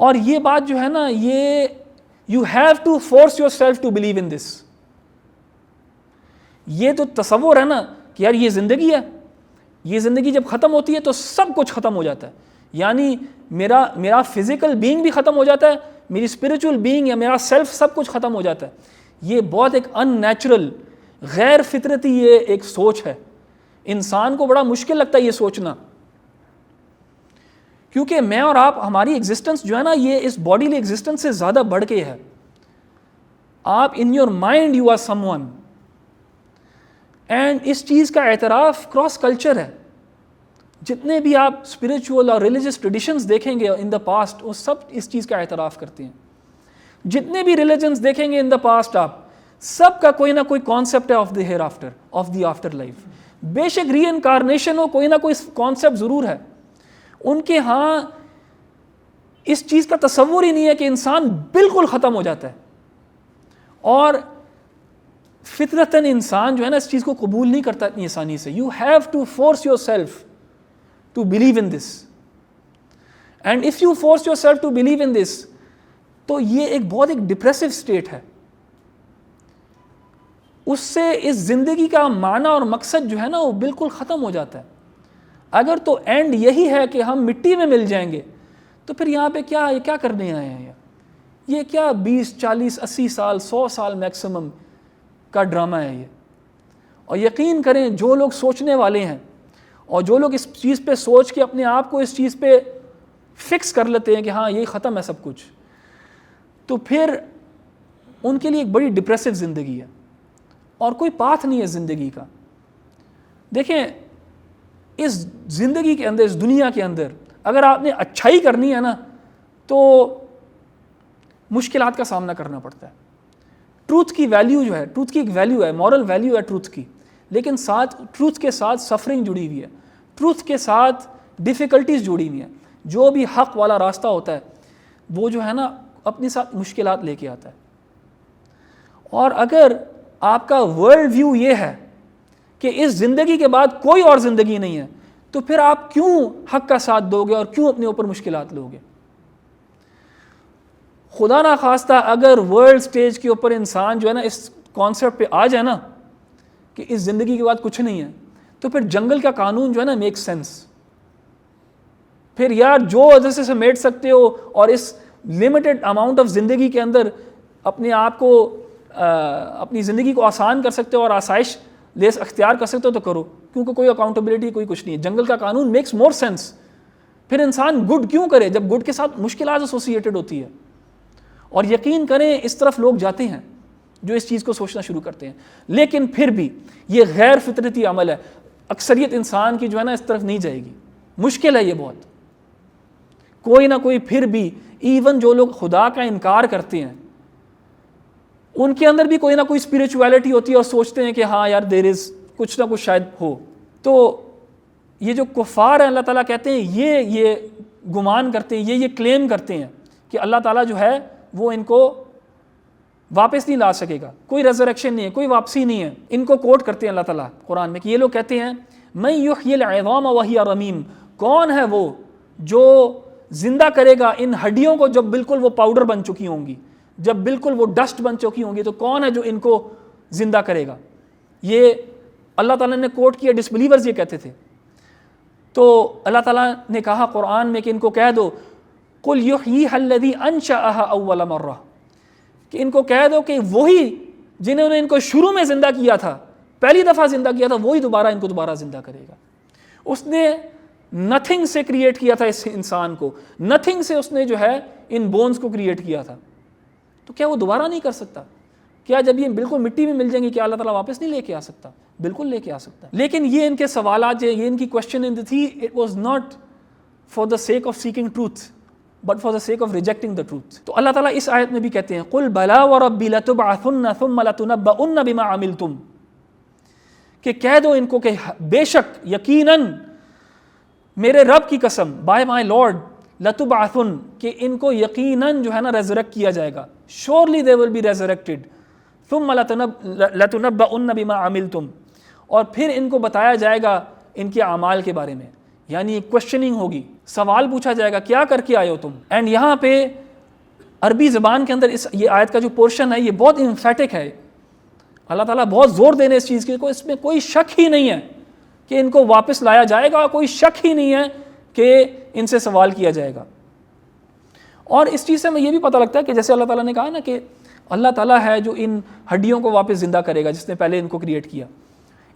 اور یہ بات جو ہے نا یہ you have to force yourself to believe in this. یہ تو تصور ہے نا کہ یار یہ زندگی ہے، یہ زندگی جب ختم ہوتی ہے تو سب کچھ ختم ہو جاتا ہے، یعنی میرا فزیکل بینگ بھی ختم ہو جاتا ہے، میری اسپرچول بینگ یا میرا سیلف سب کچھ ختم ہو جاتا ہے. یہ بہت ایک ان نیچرل، غیر فطرتی یہ ایک سوچ ہے. انسان کو بڑا مشکل لگتا ہے یہ سوچنا، کیونکہ میں اور آپ، ہماری ایگزسٹنس جو ہے نا یہ اس باڈیلی ایگزسٹنس سے زیادہ بڑھ کے ہے. آپ in your mind you are someone, and اس چیز کا اعتراف کراس کلچر ہے. جتنے بھی آپ اسپرچول اور ریلیجس ٹریڈیشنز دیکھیں گے ان دا پاسٹ، وہ سب اس چیز کا اعتراف کرتے ہیں. جتنے بھی ریلیجنز دیکھیں گے ان دا پاسٹ آپ، سب کا کوئی نہ کوئی کانسیپٹ ہے of the hereafter, of the after life. بے شک ری انکارنیشن ہو، کوئی نہ کوئی کانسیپٹ ضرور ہے. ان کے ہاں اس چیز کا تصور ہی نہیں ہے کہ انسان بالکل ختم ہو جاتا ہے، اور فطرتاً انسان جو ہے نا اس چیز کو قبول نہیں کرتا اتنی آسانی سے. You have to force yourself to believe in this, and if you force yourself to believe in this, تو یہ ایک بہت ایک ڈپریسو اسٹیٹ ہے. اس سے اس زندگی کا معنی اور مقصد جو ہے نا وہ بالکل ختم ہو جاتا ہے. اگر تو اینڈ یہی ہے کہ ہم مٹی میں مل جائیں گے تو پھر یہاں پہ کیا کرنے آئے ہیں؟ یہ کیا 20 40 80 سال 100 سال میکسیمم کا ڈرامہ ہے یہ. اور یقین کریں جو لوگ سوچنے والے ہیں اور جو لوگ اس چیز پہ سوچ کے اپنے آپ کو اس چیز پہ فکس کر لیتے ہیں کہ ہاں یہ ختم ہے سب کچھ، تو پھر ان کے لیے ایک بڑی ڈپریسو زندگی ہے اور کوئی پاتھ نہیں ہے زندگی کا. دیکھیں اس زندگی کے اندر، اس دنیا کے اندر اگر آپ نے اچھائی کرنی ہے نا تو مشکلات کا سامنا کرنا پڑتا ہے. ٹروتھ کی ویلیو جو ہے، ٹروتھ کی ایک ویلیو ہے، مورل ویلیو ہے ٹروتھ کی، لیکن ٹروتھ کے ساتھ سفرنگ جڑی ہوئی ہے، ٹروتھ کے ساتھ ڈیفیکلٹیز جڑی ہوئی ہیں. جو بھی حق والا راستہ ہوتا ہے وہ جو ہے نا اپنے ساتھ مشکلات لے کے آتا ہے. اور اگر آپ کا ورلڈ ویو یہ ہے کہ اس زندگی کے بعد کوئی اور زندگی نہیں ہے، تو پھر آپ کیوں حق کا ساتھ دو گے اور کیوں اپنے اوپر مشکلات لو گے؟ خدا نہ خواستہ اگر ورلڈ سٹیج کے اوپر انسان جو ہے نا اس کانسیپٹ پہ آ جائے نا کہ اس زندگی کے بعد کچھ نہیں ہے، تو پھر جنگل کا قانون جو ہے نا میک سینس. پھر یار جو جیسے سمیٹ سکتے ہو اور اس لمیٹڈ اماؤنٹ آف زندگی کے اندر اپنے آپ کو اپنی زندگی کو آسان کر سکتے ہو اور آسائش لیس اختیار کر سکتے ہو تو کرو، کیونکہ کوئی اکاؤنٹیبلٹی کوئی کچھ نہیں ہے. جنگل کا قانون میکس مور سینس. پھر انسان گڈ کیوں کرے جب گڈ کے ساتھ مشکلات ایسوسیٹڈ ہوتی ہے؟ اور یقین کریں اس طرف لوگ جاتے ہیں جو اس چیز کو سوچنا شروع کرتے ہیں، لیکن پھر بھی یہ غیر فطرتی عمل ہے. اکثریت انسان کی جو ہے نا اس طرف نہیں جائے گی. مشکل ہے یہ بہت. کوئی نہ کوئی پھر بھی، ایون جو لوگ خدا کا انکار کرتے ہیں ان کے اندر بھی کوئی نہ کوئی اسپرچویلٹی ہوتی ہے اور سوچتے ہیں کہ ہاں یار دیر از کچھ نہ کچھ شاید ہو. تو یہ جو کفار ہیں اللہ تعالیٰ کہتے ہیں یہ گمان کرتے ہیں، یہ کلیم کرتے ہیں کہ اللہ تعالیٰ جو ہے وہ ان کو واپس نہیں لا سکے گا، کوئی ریزریکشن نہیں ہے، کوئی واپسی نہیں ہے. ان کو کوٹ کرتے ہیں اللہ تعالیٰ قرآن میں کہ یہ لوگ کہتے ہیں من یحیی العظام وہی رمیم، کون ہے وہ جو زندہ کرے گا ان ہڈیوں کو جب بالکل وہ پاؤڈر بن چکی ہوں گی، جب بالکل وہ ڈسٹ بن چکی ہوں گی، تو کون ہے جو ان کو زندہ کرے گا؟ یہ اللہ تعالیٰ نے کوٹ کیا، ڈسبلیورز یہ کہتے تھے. تو اللہ تعالیٰ نے کہا قرآن میں کہ ان کو کہہ دو قل یحییھا الذی انشأھا اول مرہ، کہ ان کو کہہ دو کہ وہی جنہوں نے ان کو شروع میں زندہ کیا تھا، پہلی دفعہ زندہ کیا تھا، وہی ان کو دوبارہ زندہ کرے گا. اس نے نتھنگ سے کریٹ کیا تھا اس انسان کو, نتھنگ سے اس نے جو ہے ان بونز کو کریٹ کیا تھا, تو کیا وہ دوبارہ نہیں کر سکتا؟ کیا جب یہ بالکل مٹی میں مل جائیں گے کیا اللہ تعالیٰ واپس نہیں لے کے آ سکتا؟ بالکل لے کے آ سکتا. لیکن یہ ان کے سوالات, یہ ان کی کوشچن تھی, it was not for the sake of seeking truth but for the sake of rejecting the truth. تو اللہ تعالیٰ اس آیت میں بھی کہتے ہیں قُلْ بَلَا وَرَبِّي لَتُبْعَثُنَّ ثُمَّ لَتُنَبَّؤُنَّ بِمَا عَمِلْتُمْ, کہ کہہ دو ان کو کہ بے شک یقیناً میرے رب کی قسم, بائی مائی لارڈ, لَتُبْعَثُنَّ, کہ ان کو یقیناً جو ہے نا ریزریکٹ کیا جائے گا, surely they will be resurrected, ثُمَّ لَتُنَبَّؤُنَّ بِمَا عَمِلْتُمْ, اور پھر ان کو بتایا جائے گا ان کے اعمال کے بارے میں, یعنی کوشچننگ ہوگی, سوال پوچھا جائے گا کیا کر کے آئے ہو تم. اینڈ یہاں پہ عربی زبان کے اندر یہ آیت کا جو پورشن ہے یہ بہت امفیٹک ہے, اللہ تعالیٰ بہت زور دینے اس چیز کے, اس میں کوئی شک ہی نہیں ہے کہ ان کو واپس لایا جائے گا, کوئی شک ہی نہیں ہے کہ ان سے سوال کیا جائے گا. اور اس چیز سے ہمیں یہ بھی پتہ لگتا ہے کہ جیسے اللہ تعالیٰ نے کہا نا کہ اللہ تعالیٰ ہے جو ان ہڈیوں کو واپس زندہ کرے گا جس نے پہلے ان کو کریٹ کیا,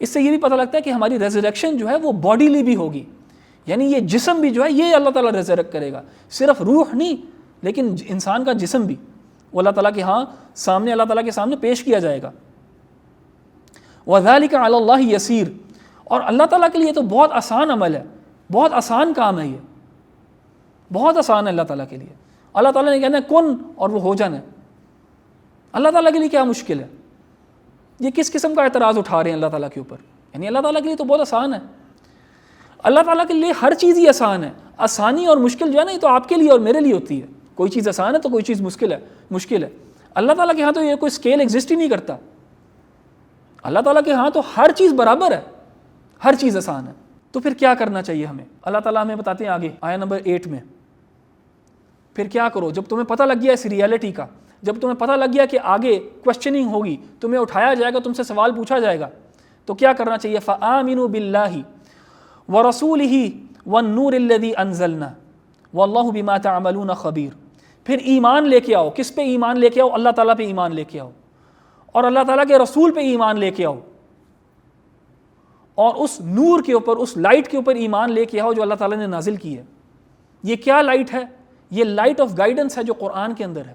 اس سے یہ بھی پتہ لگتا ہے کہ ہماری ریزریکشن جو ہے وہ باڈیلی بھی ہوگی, یعنی یہ جسم بھی جو ہے یہ اللہ تعالیٰ ریزریکٹ کرے گا, صرف روح نہیں لیکن انسان کا جسم بھی وہ اللہ تعالیٰ کے سامنے, اللہ تعالیٰ کے سامنے پیش کیا جائے گا. وَذَلِكَ عَلَى اللَّهِ يَسِيرٌ, اور اللہ تعالیٰ کے لیے تو بہت آسان عمل ہے, بہت آسان کام ہے, یہ بہت آسان ہے اللہ تعالیٰ کے لیے. اللہ تعالیٰ نے کہنا ہے کن اور وہ ہو جانا ہے. اللہ تعالیٰ کے لیے کیا مشکل ہے؟ یہ کس قسم کا اعتراض اٹھا رہے ہیں اللہ تعالیٰ کے اوپر؟ یعنی اللہ تعالیٰ کے لیے تو بہت آسان ہے, اللہ تعالیٰ کے لیے ہر چیز ہی آسان ہے. آسانی اور مشکل جو ہے نا یہ تو آپ کے لیے اور میرے لیے ہوتی ہے, کوئی چیز آسان ہے تو کوئی چیز مشکل ہے. اللہ تعالیٰ کے ہاں تو یہ کوئی اسکیل ایگزسٹ ہی نہیں کرتا, اللہ تعالیٰ کے ہاں تو ہر چیز برابر ہے, ہر چیز آسان ہے. تو پھر کیا کرنا چاہیے ہمیں؟ اللہ تعالیٰ ہمیں بتاتے ہیں آگے آیت نمبر 8 میں, پھر کیا کرو جب تمہیں پتہ لگ گیا اس ریئلٹی کا, جب تمہیں پتہ لگ گیا کہ آگے کوشچننگ ہوگی, تمہیں اٹھایا جائے گا, تم سے سوال پوچھا جائے گا, تو کیا کرنا چاہیے؟ فَآمِنُوا بِاللَّهِ وَرَسُولِهِ وَالنُّورِ الَّذِي أَنزَلْنَا وَاللَّهُ بِمَا تَعْمَلُونَ خَبِيرٌ. پھر ایمان لے کے آؤ. کس پہ ایمان لے کے آؤ؟ اللہ تعالیٰ پہ ایمان لے کے آؤ, اور اللہ تعالیٰ کے رسول پہ ایمان لے کے آؤ, اور اس نور کے اوپر, اس لائٹ کے اوپر ایمان لے کے آؤ جو اللہ تعالیٰ نے نازل کی ہے. یہ کیا لائٹ ہے؟ یہ لائٹ آف گائیڈنس ہے جو قرآن کے اندر ہے.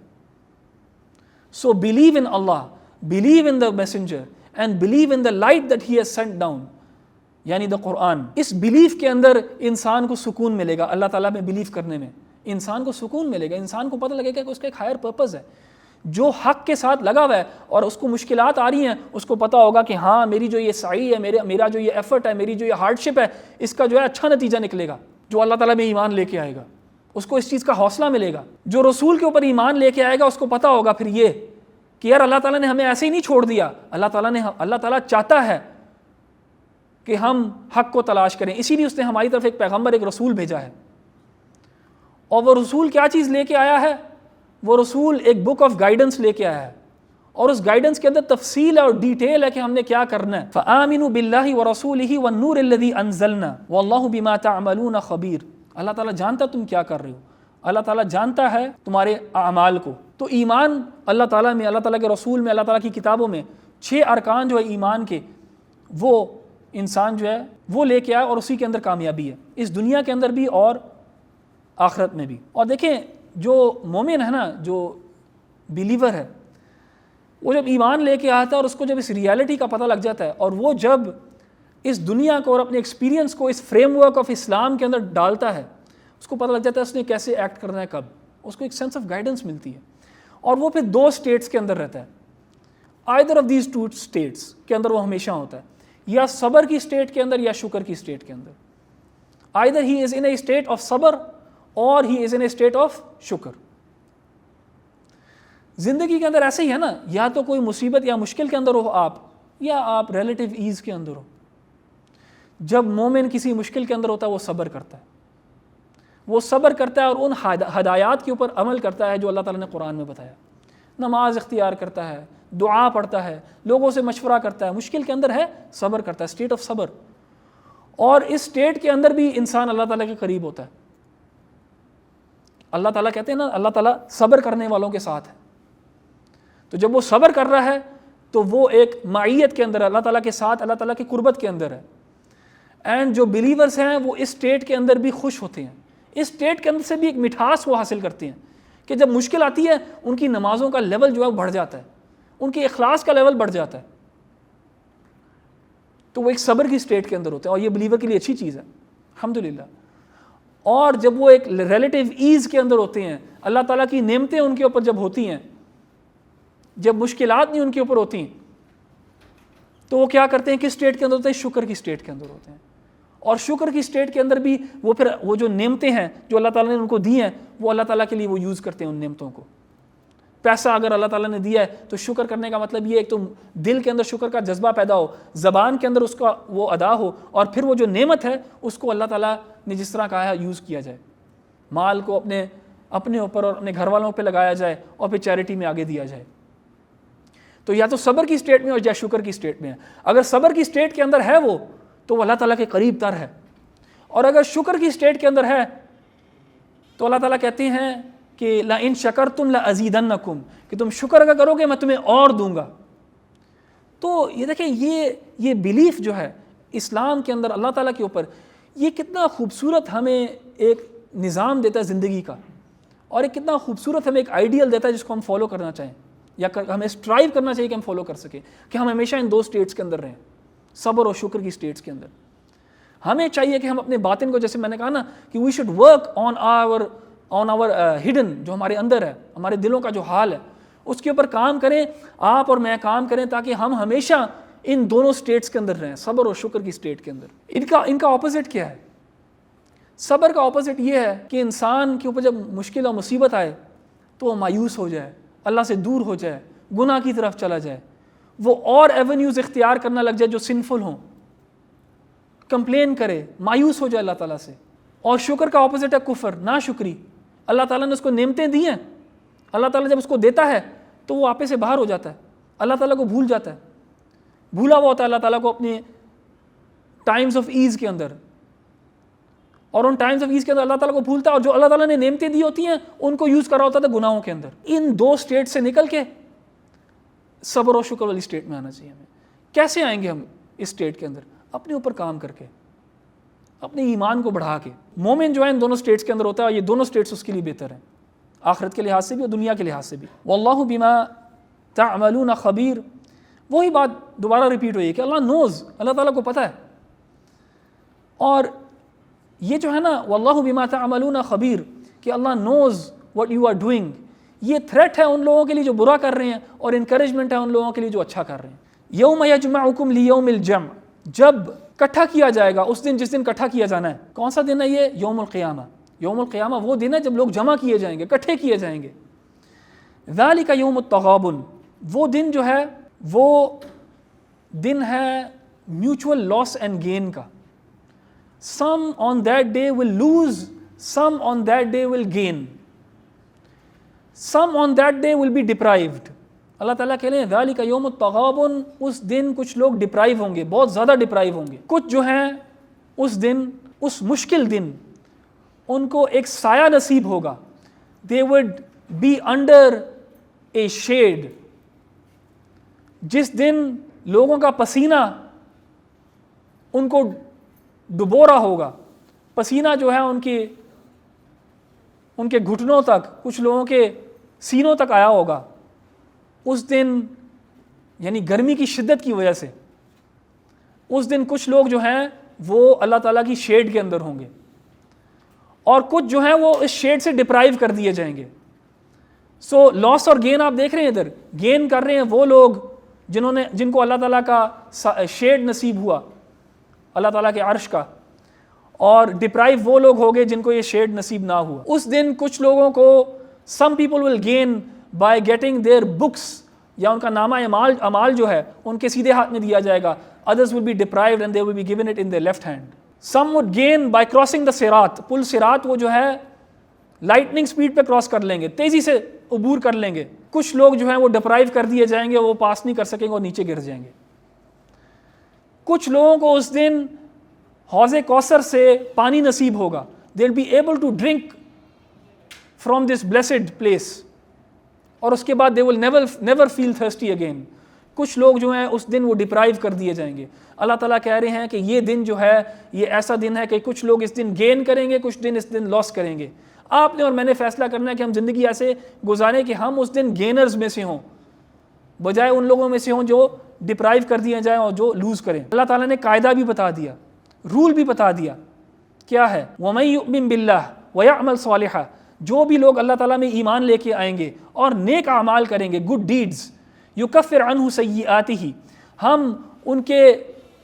So believe in Allah, believe in the messenger and believe in the light that he has sent down, یعنی دا قرآن. اس بلیف کے اندر انسان کو سکون ملے گا, اللہ تعالیٰ میں بلیو کرنے میں انسان کو سکون ملے گا, انسان کو پتہ لگے گا کہ اس کا ایک ہائر پرپز ہے جو حق کے ساتھ لگا ہوا ہے, اور اس کو مشکلات آ رہی ہیں, اس کو پتہ ہوگا کہ ہاں میری جو یہ سعی ہے, میرا جو یہ ایفرٹ ہے, میری جو یہ ہارڈ شپ ہے, اس کا جو ہے اچھا نتیجہ نکلے گا. جو اللہ تعالیٰ میں ایمان لے کے آئے گا اس کو اس چیز کا حوصلہ ملے گا. جو رسول کے اوپر ایمان لے کے آئے گا اس کو پتہ ہوگا پھر یہ کہ یار اللہ تعالیٰ نے ہمیں ایسے ہی نہیں چھوڑ دیا, اللہ تعالیٰ چاہتا ہے کہ ہم حق کو تلاش کریں, اسی لیے اس نے ہماری طرف ایک پیغمبر, ایک رسول بھیجا ہے. اور وہ رسول کیا چیز لے کے آیا ہے؟ وہ رسول ایک بک آف گائیڈنس لے کے آیا ہے, اور اس گائیڈنس کے اندر تفصیل اور ڈیٹیل ہے کہ ہم نے کیا کرنا ہے. فآمنوا باللہ ورسولہ والنور الذی انزلنا واللہ بما تعملون خبیر. اللہ تعالیٰ جانتا تم کیا کر رہے ہو, اللہ تعالیٰ جانتا ہے تمہارے اعمال کو. تو ایمان اللہ تعالیٰ میں, اللہ تعالیٰ کے رسول میں, اللہ تعالیٰ کی کتابوں میں 6 ارکان جو ہے ایمان کے, وہ انسان جو ہے وہ لے کے آئے, اور اسی کے اندر کامیابی ہے, اس دنیا کے اندر بھی اور آخرت میں بھی. اور دیکھیں جو مومن ہے نا, جو بلیور ہے, وہ جب ایمان لے کے آتا ہے اور اس کو جب اس ریالٹی کا پتہ لگ جاتا ہے, اور وہ جب اس دنیا کو اور اپنے ایکسپیرینس کو اس فریم ورک آف اسلام کے اندر ڈالتا ہے, اس کو پتہ لگ جاتا ہے اس نے کیسے ایکٹ کرنا ہے, کب, اس کو ایک سینس آف گائیڈنس ملتی ہے. اور وہ پھر 2 اسٹیٹس کے اندر رہتا ہے, آئدر آف دیز 2 اسٹیٹس کے اندر وہ ہمیشہ ہوتا ہے, یا صبر کی اسٹیٹ کے اندر یا شکر کی اسٹیٹ کے اندر. Either he is in a state of صبر اور ہی is in a state of شکر. زندگی کے اندر ایسے ہی ہے نا, یا تو کوئی مصیبت یا مشکل کے اندر ہو آپ, یا آپ ریلیٹیو ایز کے اندر ہو. جب مومن کسی مشکل کے اندر ہوتا ہے وہ صبر کرتا ہے, وہ صبر کرتا ہے اور ان ہدایات کے اوپر عمل کرتا ہے جو اللہ تعالیٰ نے قرآن میں بتایا. نماز اختیار کرتا ہے, دعا پڑھتا ہے, لوگوں سے مشورہ کرتا ہے, مشکل کے اندر ہے صبر کرتا ہے, اسٹیٹ آف صبر. اور اس اسٹیٹ کے اندر بھی انسان اللہ تعالیٰ کے قریب ہوتا ہے. اللہ تعالیٰ کہتے ہیں نا, اللہ تعالیٰ صبر کرنے والوں کے ساتھ ہے. تو جب وہ صبر کر رہا ہے تو وہ ایک معیت کے اندر, اللہ تعالیٰ کے ساتھ, اللہ تعالیٰ کی قربت کے اندر ہے. اینڈ جو بلیورس ہیں وہ اس اسٹیٹ کے اندر بھی خوش ہوتے ہیں, اس اسٹیٹ کے اندر سے بھی ایک مٹھاس وہ حاصل کرتے ہیں کہ جب مشکل آتی ہے ان کی نمازوں کا لیول جو ہے بڑھ جاتا ہے, ان کے اخلاص کا لیول بڑھ جاتا ہے, تو وہ ایک صبر کی اسٹیٹ کے اندر ہوتے ہیں, اور یہ بلیور کے لیے اچھی چیز ہے الحمدللہ. اور جب وہ ایک ریلیٹیو ایز کے اندر ہوتے ہیں, اللہ تعالیٰ کی نعمتیں ان کے اوپر جب ہوتی ہیں, جب مشکلات نہیں ان کے اوپر ہوتی, تو وہ کیا کرتے ہیں, کس اسٹیٹ کے اندر ہوتے ہیں, شکر کی اسٹیٹ کے اندر ہوتے ہیں. اور شکر کی اسٹیٹ کے اندر بھی وہ پھر وہ جو نعمتیں ہیں جو اللہ تعالیٰ نے ان کو دی ہیں, وہ اللہ تعالیٰ کے لیے وہ یوز کرتے ہیں ان نعمتوں کو. پیسہ اگر اللہ تعالیٰ نے دیا ہے تو شکر کرنے کا مطلب یہ ہے کہ تو دل کے اندر شکر کا جذبہ پیدا ہو, زبان کے اندر اس کا وہ ادا ہو, اور پھر وہ جو نعمت ہے اس کو اللہ تعالیٰ نے جس طرح کہا ہے یوز کیا جائے. مال کو اپنے اوپر اور اپنے گھر والوں پہ لگایا جائے اور پھر چیریٹی میں آگے دیا جائے. تو یا تو صبر کی اسٹیٹ میں اور یا شکر کی اسٹیٹ میں ہے. اگر صبر کی اسٹیٹ کے اندر ہے وہ تو وہ اللہ تعالیٰ کے قریب تر ہے, اور اگر شکر کی اسٹیٹ کے اندر ہے تو اللہ تعالیٰ کہتے ہیں کہ لَإِن شَكَرْتُمْ لَأَزِيدَنَّكُمْ, کہ تم شکر اگر کرو گے میں تمہیں اور دوں گا. تو یہ دیکھیں یہ بیلیف جو ہے اسلام کے اندر اللہ تعالیٰ کے اوپر, یہ کتنا خوبصورت ہمیں ایک نظام دیتا ہے زندگی کا, اور ایک کتنا خوبصورت ہمیں ایک آئیڈیل دیتا ہے جس کو ہم فالو کرنا چاہیں, یا ہمیں اسٹرائیو کرنا چاہیے کہ ہم فالو کر سکیں, کہ ہم ہمیشہ ان دو اسٹیٹس کے اندر رہیں, صبر اور شکر کی اسٹیٹس کے اندر. ہمیں چاہیے کہ ہم اپنے باطن کو, جیسے میں نے کہا نا کہ we should work on our hidden, جو ہمارے اندر ہے, ہمارے دلوں کا جو حال ہے اس کے اوپر کام کریں, آپ اور میں کام کریں, تاکہ ہم ہمیشہ ان دونوں اسٹیٹس کے اندر رہیں, صبر اور شکر کی اسٹیٹ کے اندر. ان کا اپوزٹ کیا ہے؟ صبر کا اپوزٹ یہ ہے کہ انسان کے اوپر جب مشکل اور مصیبت آئے تو وہ مایوس ہو جائے, اللہ سے دور ہو جائے, گناہ کی طرف چلا جائے, وہ اور ایونیوز اختیار کرنا لگ جائے جو سنفل ہوں, کمپلین کرے, مایوس ہو جائے اللہ تعالیٰ سے. اور شکر کا اپوزٹ ہے کفر, ناشکری. اللہ تعالیٰ نے اس کو نعمتیں دی ہیں, اللہ تعالیٰ جب اس کو دیتا ہے تو وہ آپے سے باہر ہو جاتا ہے, اللہ تعالیٰ کو بھول جاتا ہے, بھولا ہوا ہوتا ہے اللہ تعالیٰ کو اپنے ٹائمز آف ایز کے اندر, اور ان ٹائمز آف ایز کے اندر اللہ تعالیٰ کو بھولتا ہے, اور جو اللہ تعالیٰ نے نعمتیں دی ہوتی ہیں ان کو یوز کر رہا ہوتا تھا گناہوں کے اندر. ان دو اسٹیٹ سے نکل کے صبر اور شکر والی اسٹیٹ میں آنا چاہیے ہمیں. کیسے آئیں گے ہم اس اسٹیٹ کے اندر؟ اپنے اوپر کام کر کے, اپنے ایمان کو بڑھا کے. مومن جو ہے ان دونوں اسٹیٹس کے اندر ہوتا ہے, اور یہ دونوں اسٹیٹس اس کے لیے بہتر ہیں, آخرت کے لحاظ سے بھی اور دنیا کے لحاظ سے بھی. واللہ بما تعملون خبیر, وہی بات دوبارہ ریپیٹ ہوئی ہے کہ اللہ نوز, اللہ تعالیٰ کو پتہ ہے. اور یہ جو ہے نا واللہ بما تعملون خبیر, کہ Allah nose what you are doing, یہ تھریٹ ہے ان لوگوں کے لیے جو برا کر رہے ہیں, اور انکریجمنٹ ہے ان لوگوں کے لیے جو اچھا کر رہے ہیں. یوم یجمعکم لیوم الجمع, جب کٹھا کیا جائے گا, اس دن جس دن کٹھا کیا جانا ہے. کون سا دن ہے یہ؟ یوم القیامہ. یوم القیامہ وہ دن ہے جب لوگ جمع کیے جائیں گے, کٹھے کیے جائیں گے. ذالک یوم التغابن, وہ دن جو ہے وہ دن ہے میوچول لاس اینڈ گین کا. Some on that day will lose, some on that day will gain, some on that day will be deprived. اللہ تعالیٰ کہہ رہے ہیں ذالک یوم التغابن, اس دن کچھ لوگ ڈپرائیو ہوں گے, بہت زیادہ ڈپرائیو ہوں گے. کچھ جو ہیں اس دن, اس مشکل دن, ان کو ایک سایہ نصیب ہوگا. They would be under a shade. جس دن لوگوں کا پسینہ ان کو ڈبو رہا ہوگا, پسینہ جو ہے ان کے گھٹنوں تک, کچھ لوگوں کے سینوں تک آیا ہوگا. اس دن یعنی گرمی کی شدت کی وجہ سے اس دن کچھ لوگ جو ہیں وہ اللہ تعالیٰ کی شیڈ کے اندر ہوں گے, اور کچھ جو ہیں وہ اس شیڈ سے ڈپرائیو کر دیے جائیں گے. سو لاس اور گین آپ دیکھ رہے ہیں, ادھر گین کر رہے ہیں وہ لوگ جن کو اللہ تعالیٰ کا شیڈ نصیب ہوا, اللہ تعالیٰ کے عرش کا, اور ڈپرائیو وہ لوگ ہو گئے جن کو یہ شیڈ نصیب نہ ہوا. اس دن کچھ لوگوں کو some people will gain by getting their books, یا ان کا نامہ اعمال جو ہے ان کے سیدھے ہاتھ میں دیا جائے گا. others will be deprived and they will be given it in their left hand. some would gain by crossing the sirat, پل صراط وہ جو ہے لائٹننگ سپیڈ پہ کراس کر لیں گے, تیزی سے عبور کر لیں گے. کچھ لوگ جو ہیں وہ ڈپرائیو کر دیے جائیں گے, وہ پاس نہیں کر سکیں گے اور نیچے گر جائیں گے. کچھ لوگوں کو اس دن حوض کوثر سے پانی نصیب ہوگا. they will be able to drink from this blessed place, اور اس کے بعد they will never feel thirsty again. کچھ لوگ جو ہیں اس دن وہ ڈپرائیو کر دیے جائیں گے. اللہ تعالیٰ کہہ رہے ہیں کہ یہ دن جو ہے یہ ایسا دن ہے کہ کچھ لوگ اس دن گین کریں گے, کچھ دن اس دن لاس کریں گے. آپ نے اور میں نے فیصلہ کرنا ہے کہ ہم زندگی ایسے گزاریں کہ ہم اس دن گینرز میں سے ہوں, بجائے ان لوگوں میں سے ہوں جو ڈپرائیو کر دیے جائیں اور جو لوز کریں. اللہ تعالیٰ نے قاعدہ بھی بتا دیا, رول بھی بتا دیا, کیا ہے؟ وَمَن يُؤْمِن بِاللَّهِ وَيَعْمَلْ صَالِحًا, جو بھی لوگ اللہ تعالیٰ میں ایمان لے کے آئیں گے اور نیک اعمال کریں گے, گڈ ڈیڈز, یکفر عنہ سیئاتہ, ہم ان کے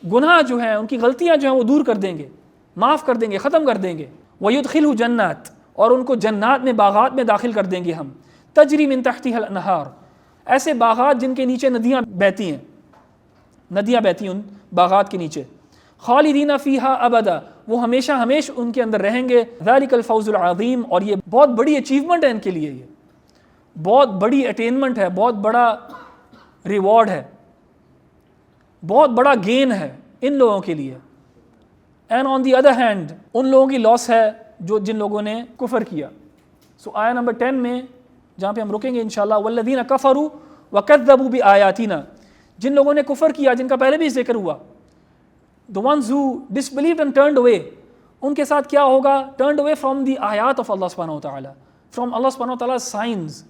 گناہ جو ہیں, ان کی غلطیاں جو ہیں وہ دور کر دیں گے, معاف کر دیں گے, ختم کر دیں گے. وَيُدْخِلْهُ جنات, اور ان کو جنات میں, باغات میں داخل کر دیں گے ہم, تجری من تحتها الانہار, ایسے باغات جن کے نیچے ندیاں بہتی ہیں, ندیاں بہتی ہیں ان باغات کے نیچے. خالدین فیہا ابدا, وہ ہمیشہ ہمیشہ ان کے اندر رہیں گے. ذالک الفوز العظیم, اور یہ بہت بڑی اچیومنٹ ہے ان کے لیے, یہ بہت بڑی اٹینمنٹ ہے, بہت بڑا ریوارڈ ہے, بہت بڑا گین ہے ان لوگوں کے لیے. And on the other hand in لوگوں کی لاس ہے جن لوگوں نے کفر کیا. سو آیا نمبر 10 میں جہاں پہ ہم رکیں گے انشاءاللہ, والذین کفروا وکذبوا بآیاتنا, جن لوگوں نے کفر کیا جن کا پہلے بھی ذکر ہوا, the ones who disbelieved and turned away, ان کے ساتھ کیا ہوگا؟ turned away from the آیات of Allah subhanahu wa ta'ala, from Allah subhanahu wa ta'ala's signs.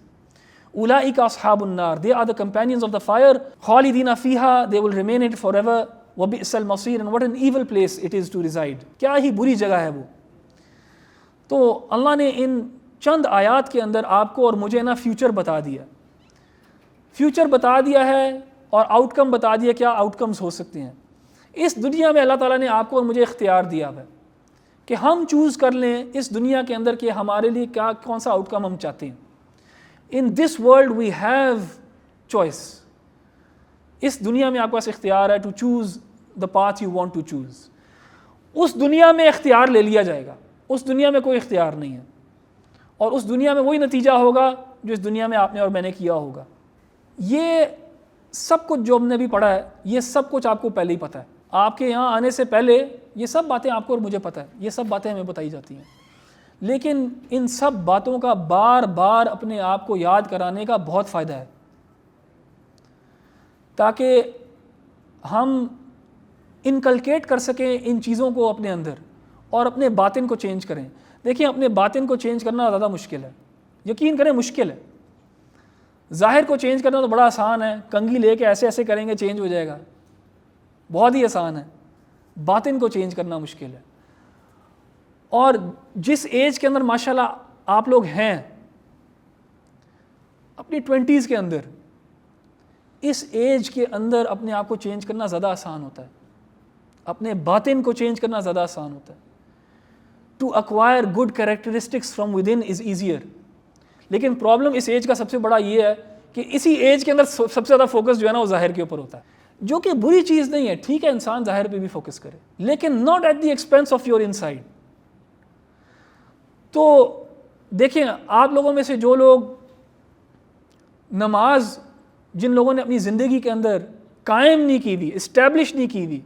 اولئک اصحاب النار, they are the companions of the fire. خالدین فیہا, they will remain in it forever. وبئس المصیر, and what an evil place it is to reside, کیا ہی بری جگہ ہے وہ. تو اللہ نے ان چند آیات کے اندر آپ کو اور مجھے نا فیوچر بتا دیا, فیوچر بتا دیا ہے اور آؤٹ کم بتا دیا, کیا آؤٹ کمز ہو سکتے ہیں. اس دنیا میں اللہ تعالیٰ نے آپ کو اور مجھے اختیار دیا ہے کہ ہم چوز کر لیں اس دنیا کے اندر کہ ہمارے لیے کیا, کون سا آؤٹ کم ہم چاہتے ہیں. In this world we have choice, اس دنیا میں آپ کے پاس اختیار ہے to choose the path you want to choose. اس دنیا میں اختیار لے لیا جائے گا, اس دنیا میں کوئی اختیار نہیں ہے, اور اس دنیا میں وہی نتیجہ ہوگا جو اس دنیا میں آپ نے اور میں نے کیا ہوگا. یہ سب کچھ جو ہم نے بھی پڑھا ہے, یہ سب کچھ آپ کو پہلے ہی پتہ ہے. آپ کے یہاں آنے سے پہلے یہ سب باتیں آپ کو اور مجھے پتہ ہے, یہ سب باتیں ہمیں بتائی جاتی ہیں. لیکن ان سب باتوں کا بار بار اپنے آپ کو یاد کرانے کا بہت فائدہ ہے, تاکہ ہم انکلکیٹ کر سکیں ان چیزوں کو اپنے اندر اور اپنے باطن کو چینج کریں. دیکھیں, اپنے باطن کو چینج کرنا زیادہ مشکل ہے, یقین کریں مشکل ہے. ظاہر کو چینج کرنا تو بڑا آسان ہے, کنگھی لے کے ایسے ایسے کریں گے چینج ہو جائے گا, بہت ہی آسان ہے. باطن کو چینج کرنا مشکل ہے. اور جس ایج کے اندر ماشاءاللہ آپ لوگ ہیں, اپنی 20s کے اندر, اس ایج کے اندر اپنے آپ کو چینج کرنا زیادہ آسان ہوتا ہے, اپنے باطن کو چینج کرنا زیادہ آسان ہوتا ہے. To acquire good characteristics from within is easier. لیکن پرابلم اس ایج کا سب سے بڑا یہ ہے کہ اسی ایج کے اندر سب سے زیادہ فوکس جو ہے نا وہ ظاہر کے اوپر ہوتا ہے, جو کہ بری چیز نہیں ہے. ٹھیک ہے, انسان ظاہر پہ بھی فوکس کرے, لیکن not at the expense of your inside. تو دیکھیں, آپ لوگوں میں سے جو لوگ نماز, جن لوگوں نے اپنی زندگی کے اندر قائم نہیں کی ہوئی, اسٹیبلش نہیں کی ہوئی,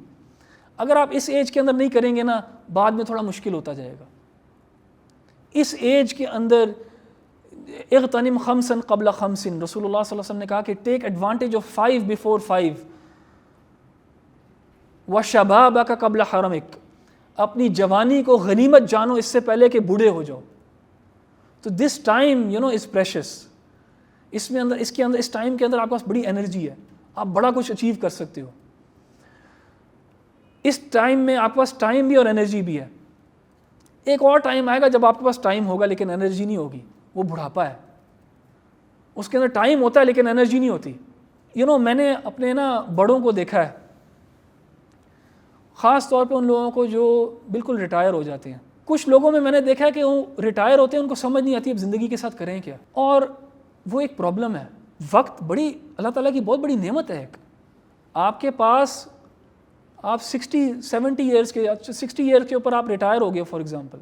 اگر آپ اس ایج کے اندر نہیں کریں گے نا, بعد میں تھوڑا مشکل ہوتا جائے گا. اس ایج کے اندر اغتنم خمسا قبل خمس, رسول اللہ صلی اللہ علیہ وسلم نے کہا کہ ٹیک ایڈوانٹیج آف 5 before 5, وشبابک قبل حرمک, اپنی جوانی کو غنیمت جانو اس سے پہلے کہ بوڑھے ہو جاؤ. تو دس ٹائم از پریشس. اس ٹائم کے اندر آپ کے پاس بڑی انرجی ہے, آپ بڑا کچھ اچیو کر سکتے ہو. اس ٹائم میں آپ کے پاس ٹائم بھی اور انرجی بھی ہے. ایک اور ٹائم آئے گا جب آپ کے پاس ٹائم ہوگا لیکن انرجی نہیں ہوگی, وہ بڑھاپا ہے. اس کے اندر ٹائم ہوتا ہے لیکن انرجی نہیں ہوتی. میں نے اپنے بڑوں کو دیکھا ہے, خاص طور پہ ان لوگوں کو جو بالکل ریٹائر ہو جاتے ہیں. کچھ لوگوں میں نے دیکھا ہے کہ وہ ریٹائر ہوتے ہیں, ان کو سمجھ نہیں آتی اب زندگی کے ساتھ کریں کیا, اور وہ ایک پرابلم ہے. وقت بڑی اللہ تعالیٰ کی بہت بڑی نعمت ہے. ایک آپ کے پاس, آپ 60-70 ایئرس کے 60 ایئر کے اوپر آپ ریٹائر ہو گئے فار ایگزامپل,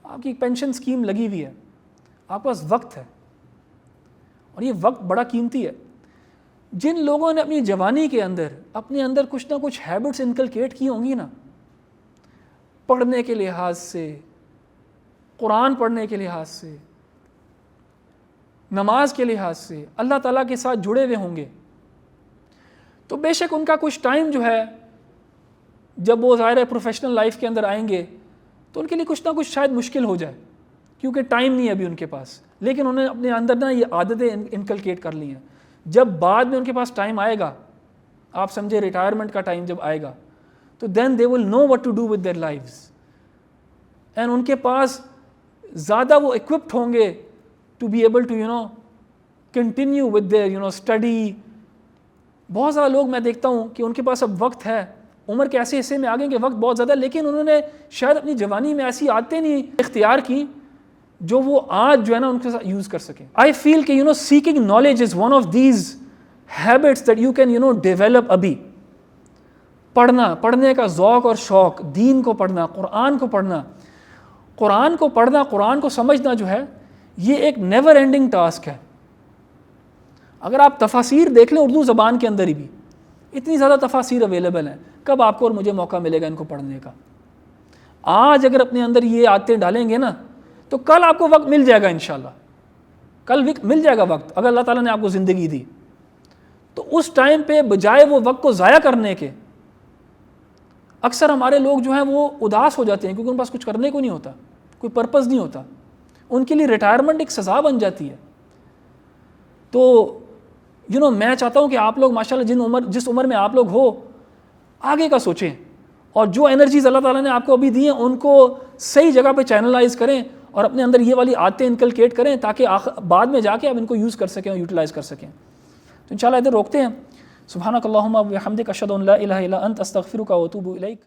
آپ کی پینشن اسکیم لگی ہوئی ہے, آپ کے پاس وقت ہے, اور یہ وقت بڑا قیمتی ہے. جن لوگوں نے اپنی جوانی کے اندر اپنے اندر کچھ نہ کچھ ہیبٹس انکلکیٹ کی ہوں گی نا, پڑھنے کے لحاظ سے, قرآن پڑھنے کے لحاظ سے, نماز کے لحاظ سے, اللہ تعالیٰ کے ساتھ جڑے ہوئے ہوں گے, تو بے شک ان کا کچھ ٹائم جو ہے جب وہ ظاہر ہے پروفیشنل لائف کے اندر آئیں گے تو ان کے لیے کچھ نہ کچھ شاید مشکل ہو جائے کیونکہ ٹائم نہیں ہے ابھی ان کے پاس، لیکن انہوں نے اپنے اندر نا یہ عادتیں انکلکیٹ کر لی ہیں. جب بعد میں ان کے پاس ٹائم آئے گا، آپ سمجھے ریٹائرمنٹ کا ٹائم جب آئے گا، تو then they will know what to do with their lives, and ان کے پاس زیادہ وہ اکوپڈ ہوں گے to be able to continue with their study. بہت زیادہ لوگ میں دیکھتا ہوں کہ ان کے پاس اب وقت ہے، عمر کے ایسے حصے میں آگے کہ وقت بہت زیادہ، لیکن انہوں نے شاید اپنی جوانی میں ایسی عادتیں نہیں اختیار کی جو وہ آج جو ہے نا ان کے ساتھ یوز کر سکیں. آئی فیل کہ seeking knowledge is one of these habits that you can develop. ابھی پڑھنے کا ذوق اور شوق، دین کو پڑھنا، قرآن کو پڑھنا، قرآن کو سمجھنا جو ہے یہ ایک نیور اینڈنگ ٹاسک ہے. اگر آپ تفاسیر دیکھ لیں اردو زبان کے اندر ہی بھی اتنی زیادہ تفاسیر اویلیبل ہیں، کب آپ کو اور مجھے موقع ملے گا ان کو پڑھنے کا؟ آج اگر اپنے اندر یہ عادتیں ڈالیں گے نا تو کل آپ کو وقت مل جائے گا انشاءاللہ، کل مل جائے گا وقت. اگر اللہ تعالیٰ نے آپ کو زندگی دی تو اس ٹائم پہ بجائے وہ وقت کو ضائع کرنے کے، اکثر ہمارے لوگ جو ہیں وہ اداس ہو جاتے ہیں کیونکہ ان کے پاس کچھ کرنے کو نہیں ہوتا، کوئی پرپز نہیں ہوتا. ان کے لیے ریٹائرمنٹ ایک سزا بن جاتی ہے. تو میں چاہتا ہوں کہ آپ لوگ ماشاءاللہ جس عمر میں آپ لوگ ہو آگے کا سوچیں، اور جو انرجیز اللہ تعالیٰ نے آپ کو ابھی دی ہیں ان کو صحیح جگہ پہ چینلائز کریں اور اپنے اندر یہ والی عادتیں انکلکیٹ کریں تاکہ بعد میں جا کے آپ ان کو یوز کر سکیں اور یوٹیلائز کر سکیں. تو انشاءاللہ ادھر روکتے ہیں. سبحانک اللہم و بحمدک اشہد ان لا الہ الا انت استغفرک و اتوب الیک.